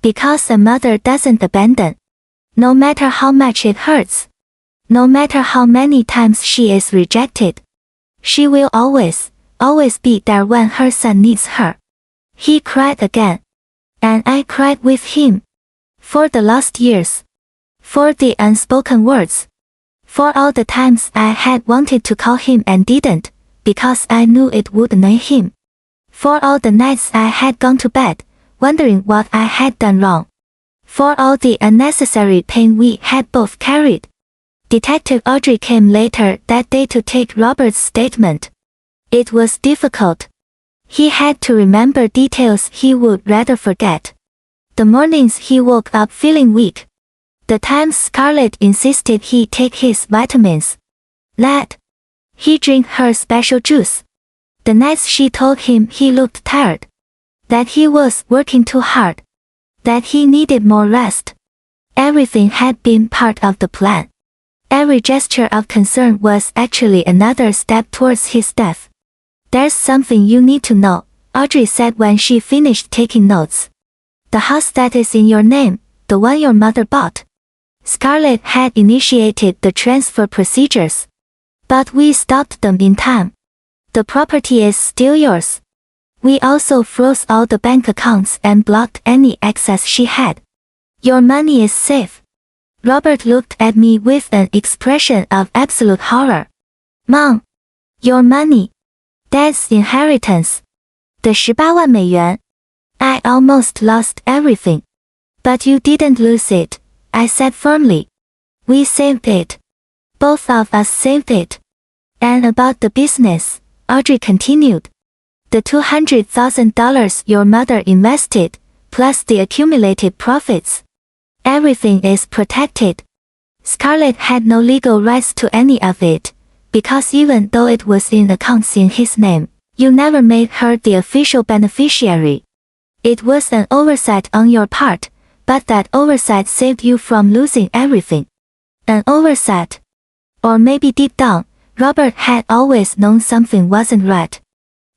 Because a mother doesn't abandon. No matter how much it hurts. No matter how many times she is rejected. She will always be there when her son needs her. He cried again. And I cried with him. For the lost years. For the unspoken words. For all the times I had wanted to call him and didn't, because I knew it would annoy him. For all the nights I had gone to bed, wondering what I had done wrong. For all the unnecessary pain we had both carried. Detective Audrey came later that day to take Robert's statement. It was difficult. He had to remember details he would rather forget. The mornings he woke up feeling weak. The times Scarlett insisted he take his vitamins. Let he drink her special juice. The nights she told him he looked tired. That he was working too hard. that he needed more rest. Everything had been part of the plan. Every gesture of concern was actually another step towards his death. There's something you need to know, Audrey said when she finished taking notes. The house that is in your name, the one your mother bought. Scarlett had initiated the transfer procedures. But we stopped them in time. The property is still yours. We also froze all the bank accounts and blocked any access she had. Your money is safe. Robert looked at me with an expression of absolute horror. Mom, your money. Dad's inheritance. The $18万美元. I almost lost everything. But you didn't lose it, I said firmly. We saved it. Both of us saved it. And about the business, Audrey continued. The $200,000 your mother invested, plus the accumulated profits. Everything is protected. Scarlett had no legal rights to any of it, because even though it was in accounts in his name, you never made her the official beneficiary. It was an oversight on your part, but that oversight saved you from losing everything. An oversight. Or maybe deep down, Robert had always known something wasn't right.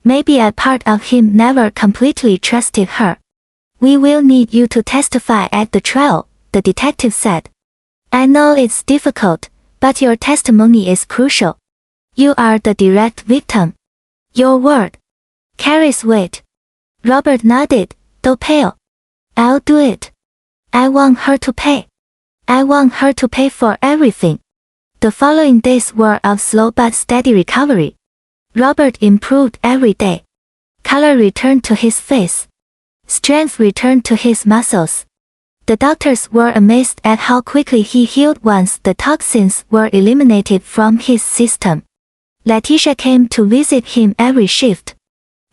Maybe a part of him never completely trusted her. We will need you to testify at the trial, the detective said. I know it's difficult, but your testimony is crucial. You are the direct victim. Your word carries weight. Robert nodded, though pale. I'll do it. I want her to pay. I want her to pay for everything. The following days were of slow but steady recovery. Robert improved every day. Color returned to his face. Strength returned to his muscles. The doctors were amazed at how quickly he healed once the toxins were eliminated from his system. Letitia came to visit him every shift.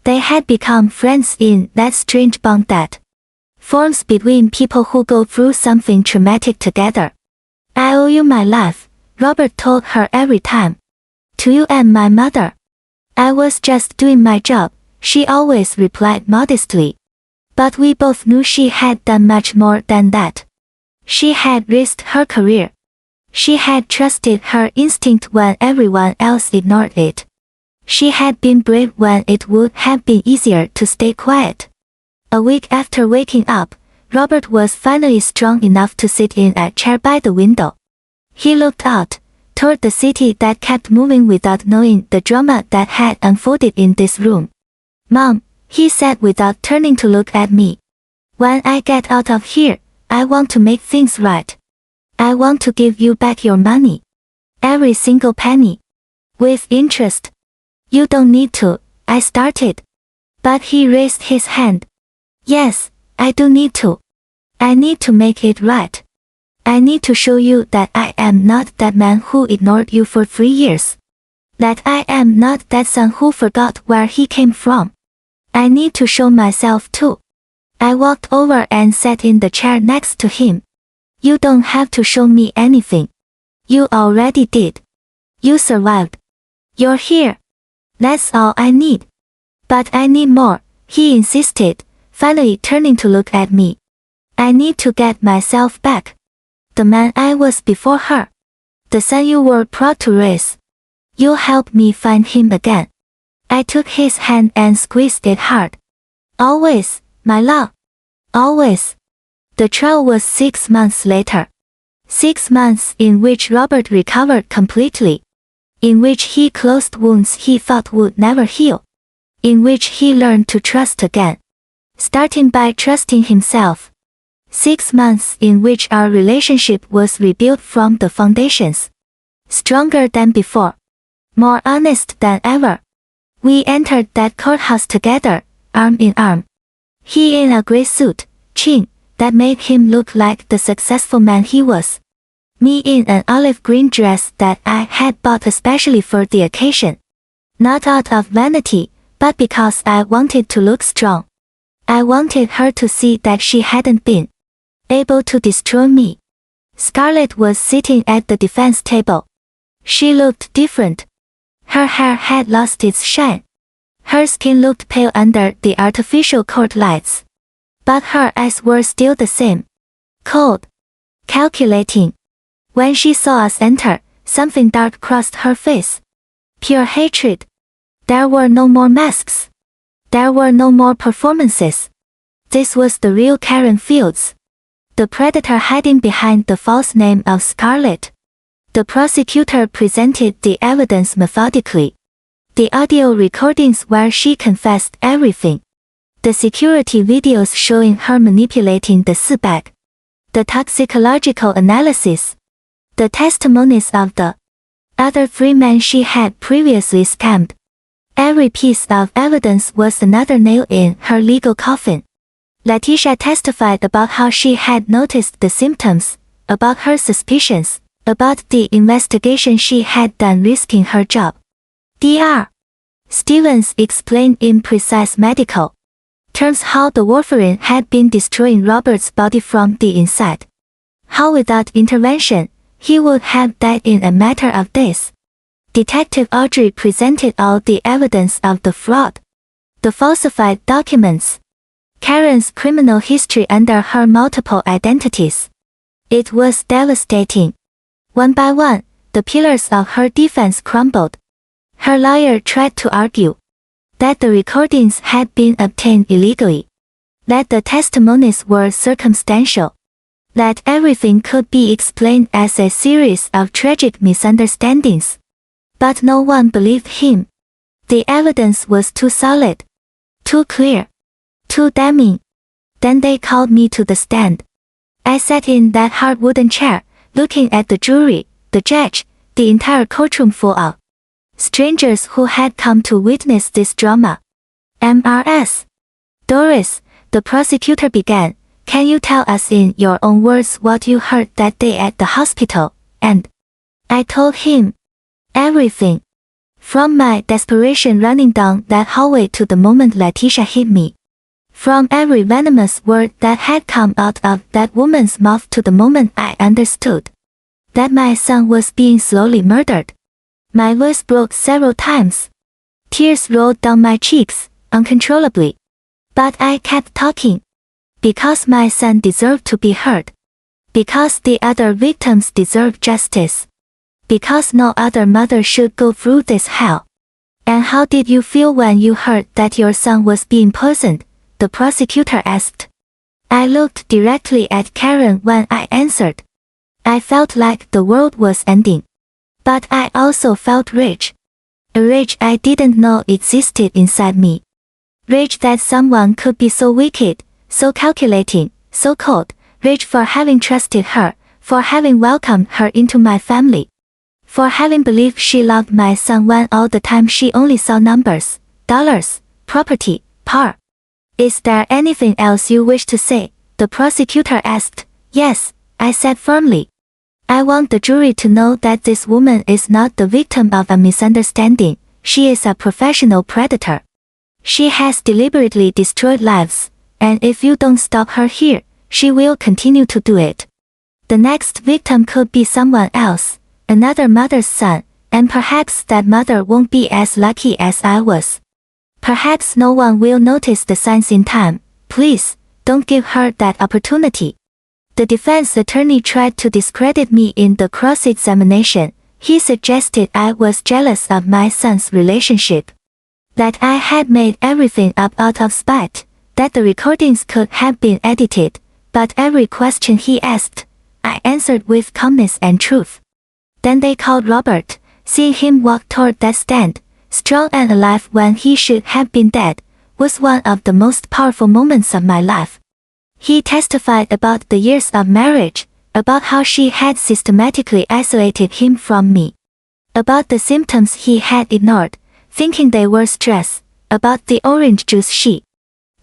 They had become friends in that strange bond that forms between people who go through something traumatic together. I owe you my life, Robert told her every time. To you and my mother. I was just doing my job, she always replied modestly. But we both knew she had done much more than that. She had risked her career. She had trusted her instinct when everyone else ignored it. She had been brave when it would have been easier to stay quiet. A week after waking up, Robert was finally strong enough to sit in a chair by the window. He looked out, toward the city that kept moving without knowing the drama that had unfolded in this room. Mom, he said without turning to look at me. When I get out of here, I want to make things right. I want to give you back your money. Every single penny. With interest. You don't need to, I started. But he raised his hand. Yes, I do need to. I need to make it right. I need to show you that I am not that man who ignored you for 3 years. That I am not that son who forgot where he came from. I need to show myself too. I walked over and sat in the chair next to him. You don't have to show me anything. You already did. You survived. You're here. That's all I need. But I need more, he insisted, finally turning to look at me. I need to get myself back. The man I was before her. The son you were proud to raise. You'll help me find him again. I took his hand and squeezed it hard. Always, my love. Always. The trial was 6 months later. 6 months in which Robert recovered completely. In which he closed wounds he thought would never heal. In which he learned to trust again. Starting by trusting himself. 6 months in which our relationship was rebuilt from the foundations. Stronger than before. More honest than ever. We entered that courthouse together, arm in arm. He in a gray suit, chin, that made him look like the successful man he was. Me in an olive green dress that I had bought especially for the occasion. Not out of vanity, but because I wanted to look strong. I wanted her to see that she hadn't been able to destroy me. Scarlett was sitting at the defense table. She looked different. Her hair had lost its shine. Her skin looked pale under the artificial court lights. But her eyes were still the same. Cold. Calculating. When she saw us enter, something dark crossed her face. Pure hatred. There were no more masks. There were no more performances. This was the real Karen Fields. The predator hiding behind the false name of Scarlett. The prosecutor presented the evidence methodically. The audio recordings where she confessed everything. The security videos showing her manipulating the C-bag. The toxicological analysis. The testimonies of the other 3 men she had previously scammed. Every piece of evidence was another nail in her legal coffin. Letitia testified about how she had noticed the symptoms, about her suspicions, about the investigation she had done risking her job. Dr. Stevens explained in precise medical terms how the warfarin had been destroying Robert's body from the inside. How without intervention, he would have died in a matter of days. Detective Audrey presented all the evidence of the fraud. The falsified documents. Karen's criminal history under her multiple identities. It was devastating. One by one, the pillars of her defense crumbled. Her lawyer tried to argue that the recordings had been obtained illegally, that the testimonies were circumstantial, that everything could be explained as a series of tragic misunderstandings. But no one believed him. The evidence was too solid, too clear, too damning. Then they called me to the stand. I sat in that hard wooden chair, looking at the jury, the judge, the entire courtroom full of strangers who had come to witness this drama. Mrs. Doris, the prosecutor began, can you tell us in your own words what you heard that day at the hospital? And I told him everything. From my desperation running down that hallway to the moment Letitia hit me. From every venomous word that had come out of that woman's mouth to the moment I understood that my son was being slowly murdered. My voice broke several times. Tears rolled down my cheeks, uncontrollably. But I kept talking. Because my son deserved to be heard. Because the other victims deserved justice. Because no other mother should go through this hell. And how did you feel when you heard that your son was being poisoned? The prosecutor asked. I looked directly at Karen when I answered. I felt like the world was ending. But I also felt rage. A rage I didn't know existed inside me. Rage that someone could be so wicked, so calculating, so cold. Rage for having trusted her, for having welcomed her into my family. For having believed she loved my son when all the time she only saw numbers, dollars, property, power. Is there anything else you wish to say? The prosecutor asked. Yes, I said firmly. I want the jury to know that this woman is not the victim of a misunderstanding. She is a professional predator. She has deliberately destroyed lives, and if you don't stop her here, she will continue to do it. The next victim could be someone else, another mother's son, and perhaps that mother won't be as lucky as I was. Perhaps no one will notice the signs in time. Please, don't give her that opportunity. The defense attorney tried to discredit me in the cross-examination. He suggested I was jealous of my son's relationship. That I had made everything up out of spite. That the recordings could have been edited. But every question he asked, I answered with calmness and truth. Then they called Robert. Seeing him walk toward that stand, strong and alive when he should have been dead, was one of the most powerful moments of my life. He testified about the years of marriage, about how she had systematically isolated him from me, about the symptoms he had ignored, thinking they were stress, about the orange juice she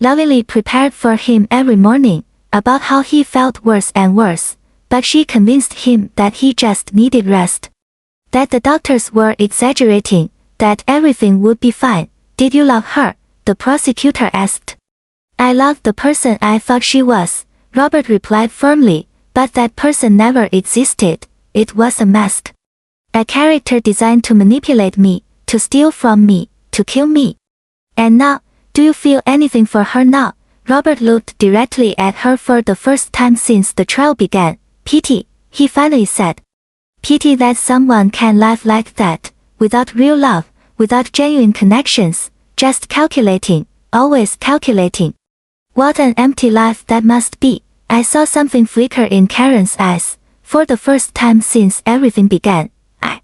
lovingly prepared for him every morning, about how he felt worse and worse, but she convinced him that he just needed rest. That the doctors were exaggerating, that everything would be fine. Did you love her? The prosecutor asked. I loved the person I thought she was, Robert replied firmly, but that person never existed. It was a mask. A character designed to manipulate me, to steal from me, to kill me. And now, do you feel anything for her now? Robert looked directly at her for the first time since the trial began. Pity, he finally said. Pity that someone can live like that, without real love, without genuine connections, just calculating, always calculating. What an empty life that must be. I saw something flicker in Karen's eyes. For the first time since everything began, I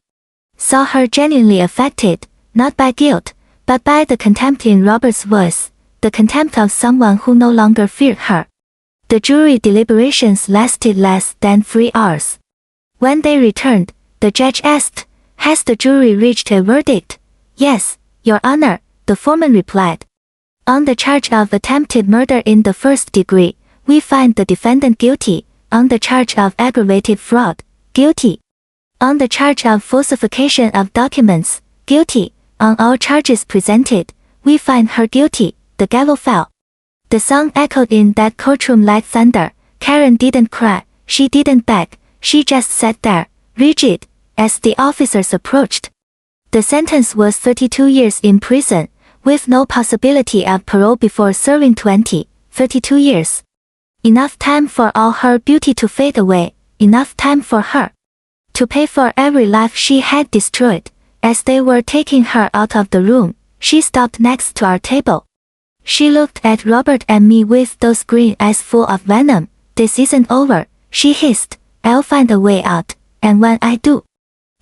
saw her genuinely affected, not by guilt, but by the contempt in Robert's voice, the contempt of someone who no longer feared her. The jury deliberations lasted less than 3 hours. When they returned, the judge asked, "Has the jury reached a verdict?" "Yes, Your Honor," the foreman replied. "On the charge of attempted murder in the first degree, we find the defendant guilty. On the charge of aggravated fraud, guilty. On the charge of falsification of documents, guilty. On all charges presented, we find her guilty." The gavel fell. The song echoed in that courtroom like thunder. Karen didn't cry, she didn't beg, she just sat there, rigid, as the officers approached. The sentence was 32 years in prison, with no possibility of parole before serving 32 years. Enough time for all her beauty to fade away, enough time for her to pay for every life she had destroyed. As they were taking her out of the room, she stopped next to our table. She looked at Robert and me with those green eyes full of venom. "This isn't over," she hissed. "I'll find a way out, and when I do—"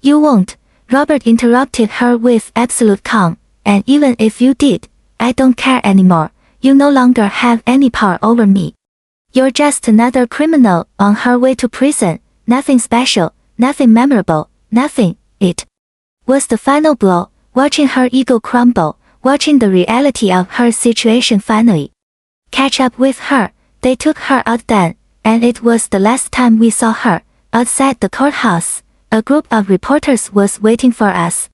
"You won't," Robert interrupted her with absolute calm, "and even if you did, I don't care anymore. You no longer have any power over me. You're just another criminal on her way to prison, nothing special, nothing memorable, nothing." It was the final blow, watching her ego crumble, watching the reality of her situation finally catch up with her. They took her out then, and it was the last time we saw her. Outside the courthouse, a group of reporters was waiting for us.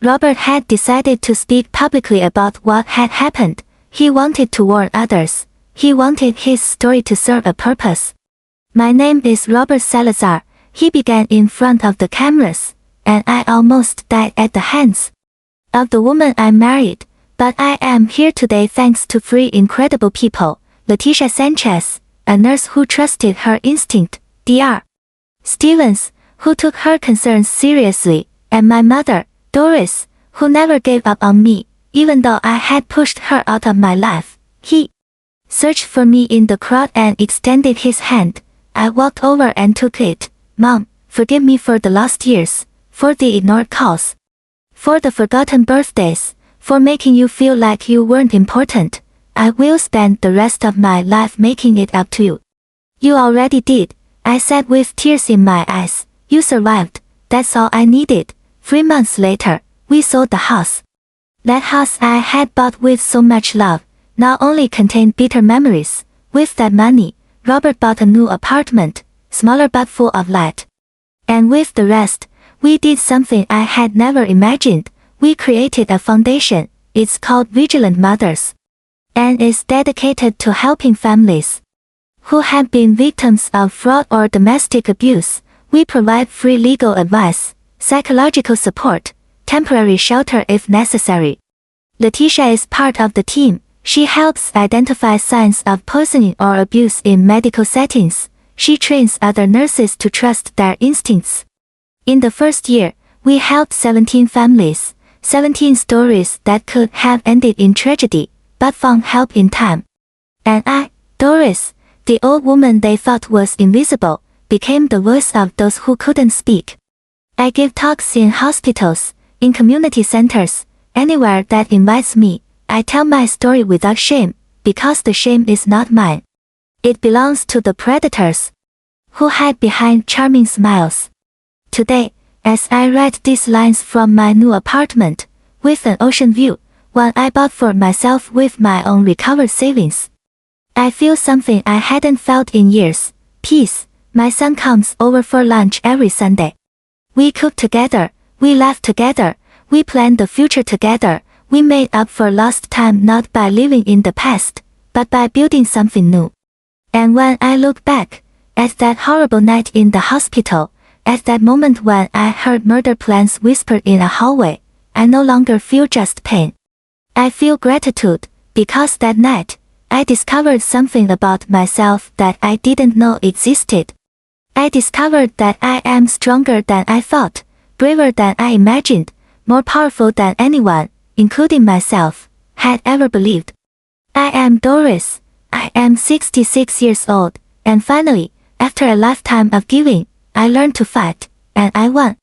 Robert had decided to speak publicly about what had happened. He wanted to warn others. He wanted his story to serve a purpose. "My name is Robert Salazar," he began in front of the cameras, "and I almost died at the hands of the woman I married, but I am here today thanks to 3 incredible people: Leticia Sanchez, a nurse who trusted her instinct, Dr. Stevens, who took her concerns seriously, and my mother, Doris, who never gave up on me, even though I had pushed her out of my life." He searched for me in the crowd and extended his hand. I walked over and took it. "Mom, forgive me for the lost years, for the ignored calls, for the forgotten birthdays, for making you feel like you weren't important. I will spend the rest of my life making it up to you." "You already did," I said with tears in my eyes. "You survived, that's all I needed." 3 months later, we sold the house. That house I had bought with so much love not only contained bitter memories. With that money, Robert bought a new apartment, smaller but full of light. And with the rest, we did something I had never imagined. We created a foundation. It's called Vigilant Mothers, and is dedicated to helping families who have been victims of fraud or domestic abuse. We provide free legal advice, psychological support, temporary shelter if necessary. Leticia is part of the team. She helps identify signs of poisoning or abuse in medical settings. She trains other nurses to trust their instincts. In the first year, we helped 17 families, 17 stories that could have ended in tragedy, but found help in time. And I, Doris, the old woman they thought was invisible, became the voice of those who couldn't speak. I give talks in hospitals, in community centers, anywhere that invites me. I tell my story without shame, because the shame is not mine. It belongs to the predators who hide behind charming smiles. Today, as I write these lines from my new apartment, with an ocean view, one I bought for myself with my own recovered savings, I feel something I hadn't felt in years: peace. My son comes over for lunch every Sunday. We cook together, we laugh together, we plan the future together. We made up for lost time not by living in the past, but by building something new. And when I look back at that horrible night in the hospital, at that moment when I heard murder plans whispered in a hallway, I no longer feel just pain. I feel gratitude, because that night, I discovered something about myself that I didn't know existed. I discovered that I am stronger than I thought, braver than I imagined, more powerful than anyone, including myself, had ever believed. I am Doris. I am 66 years old, and finally, after a lifetime of giving, I learned to fight, and I won.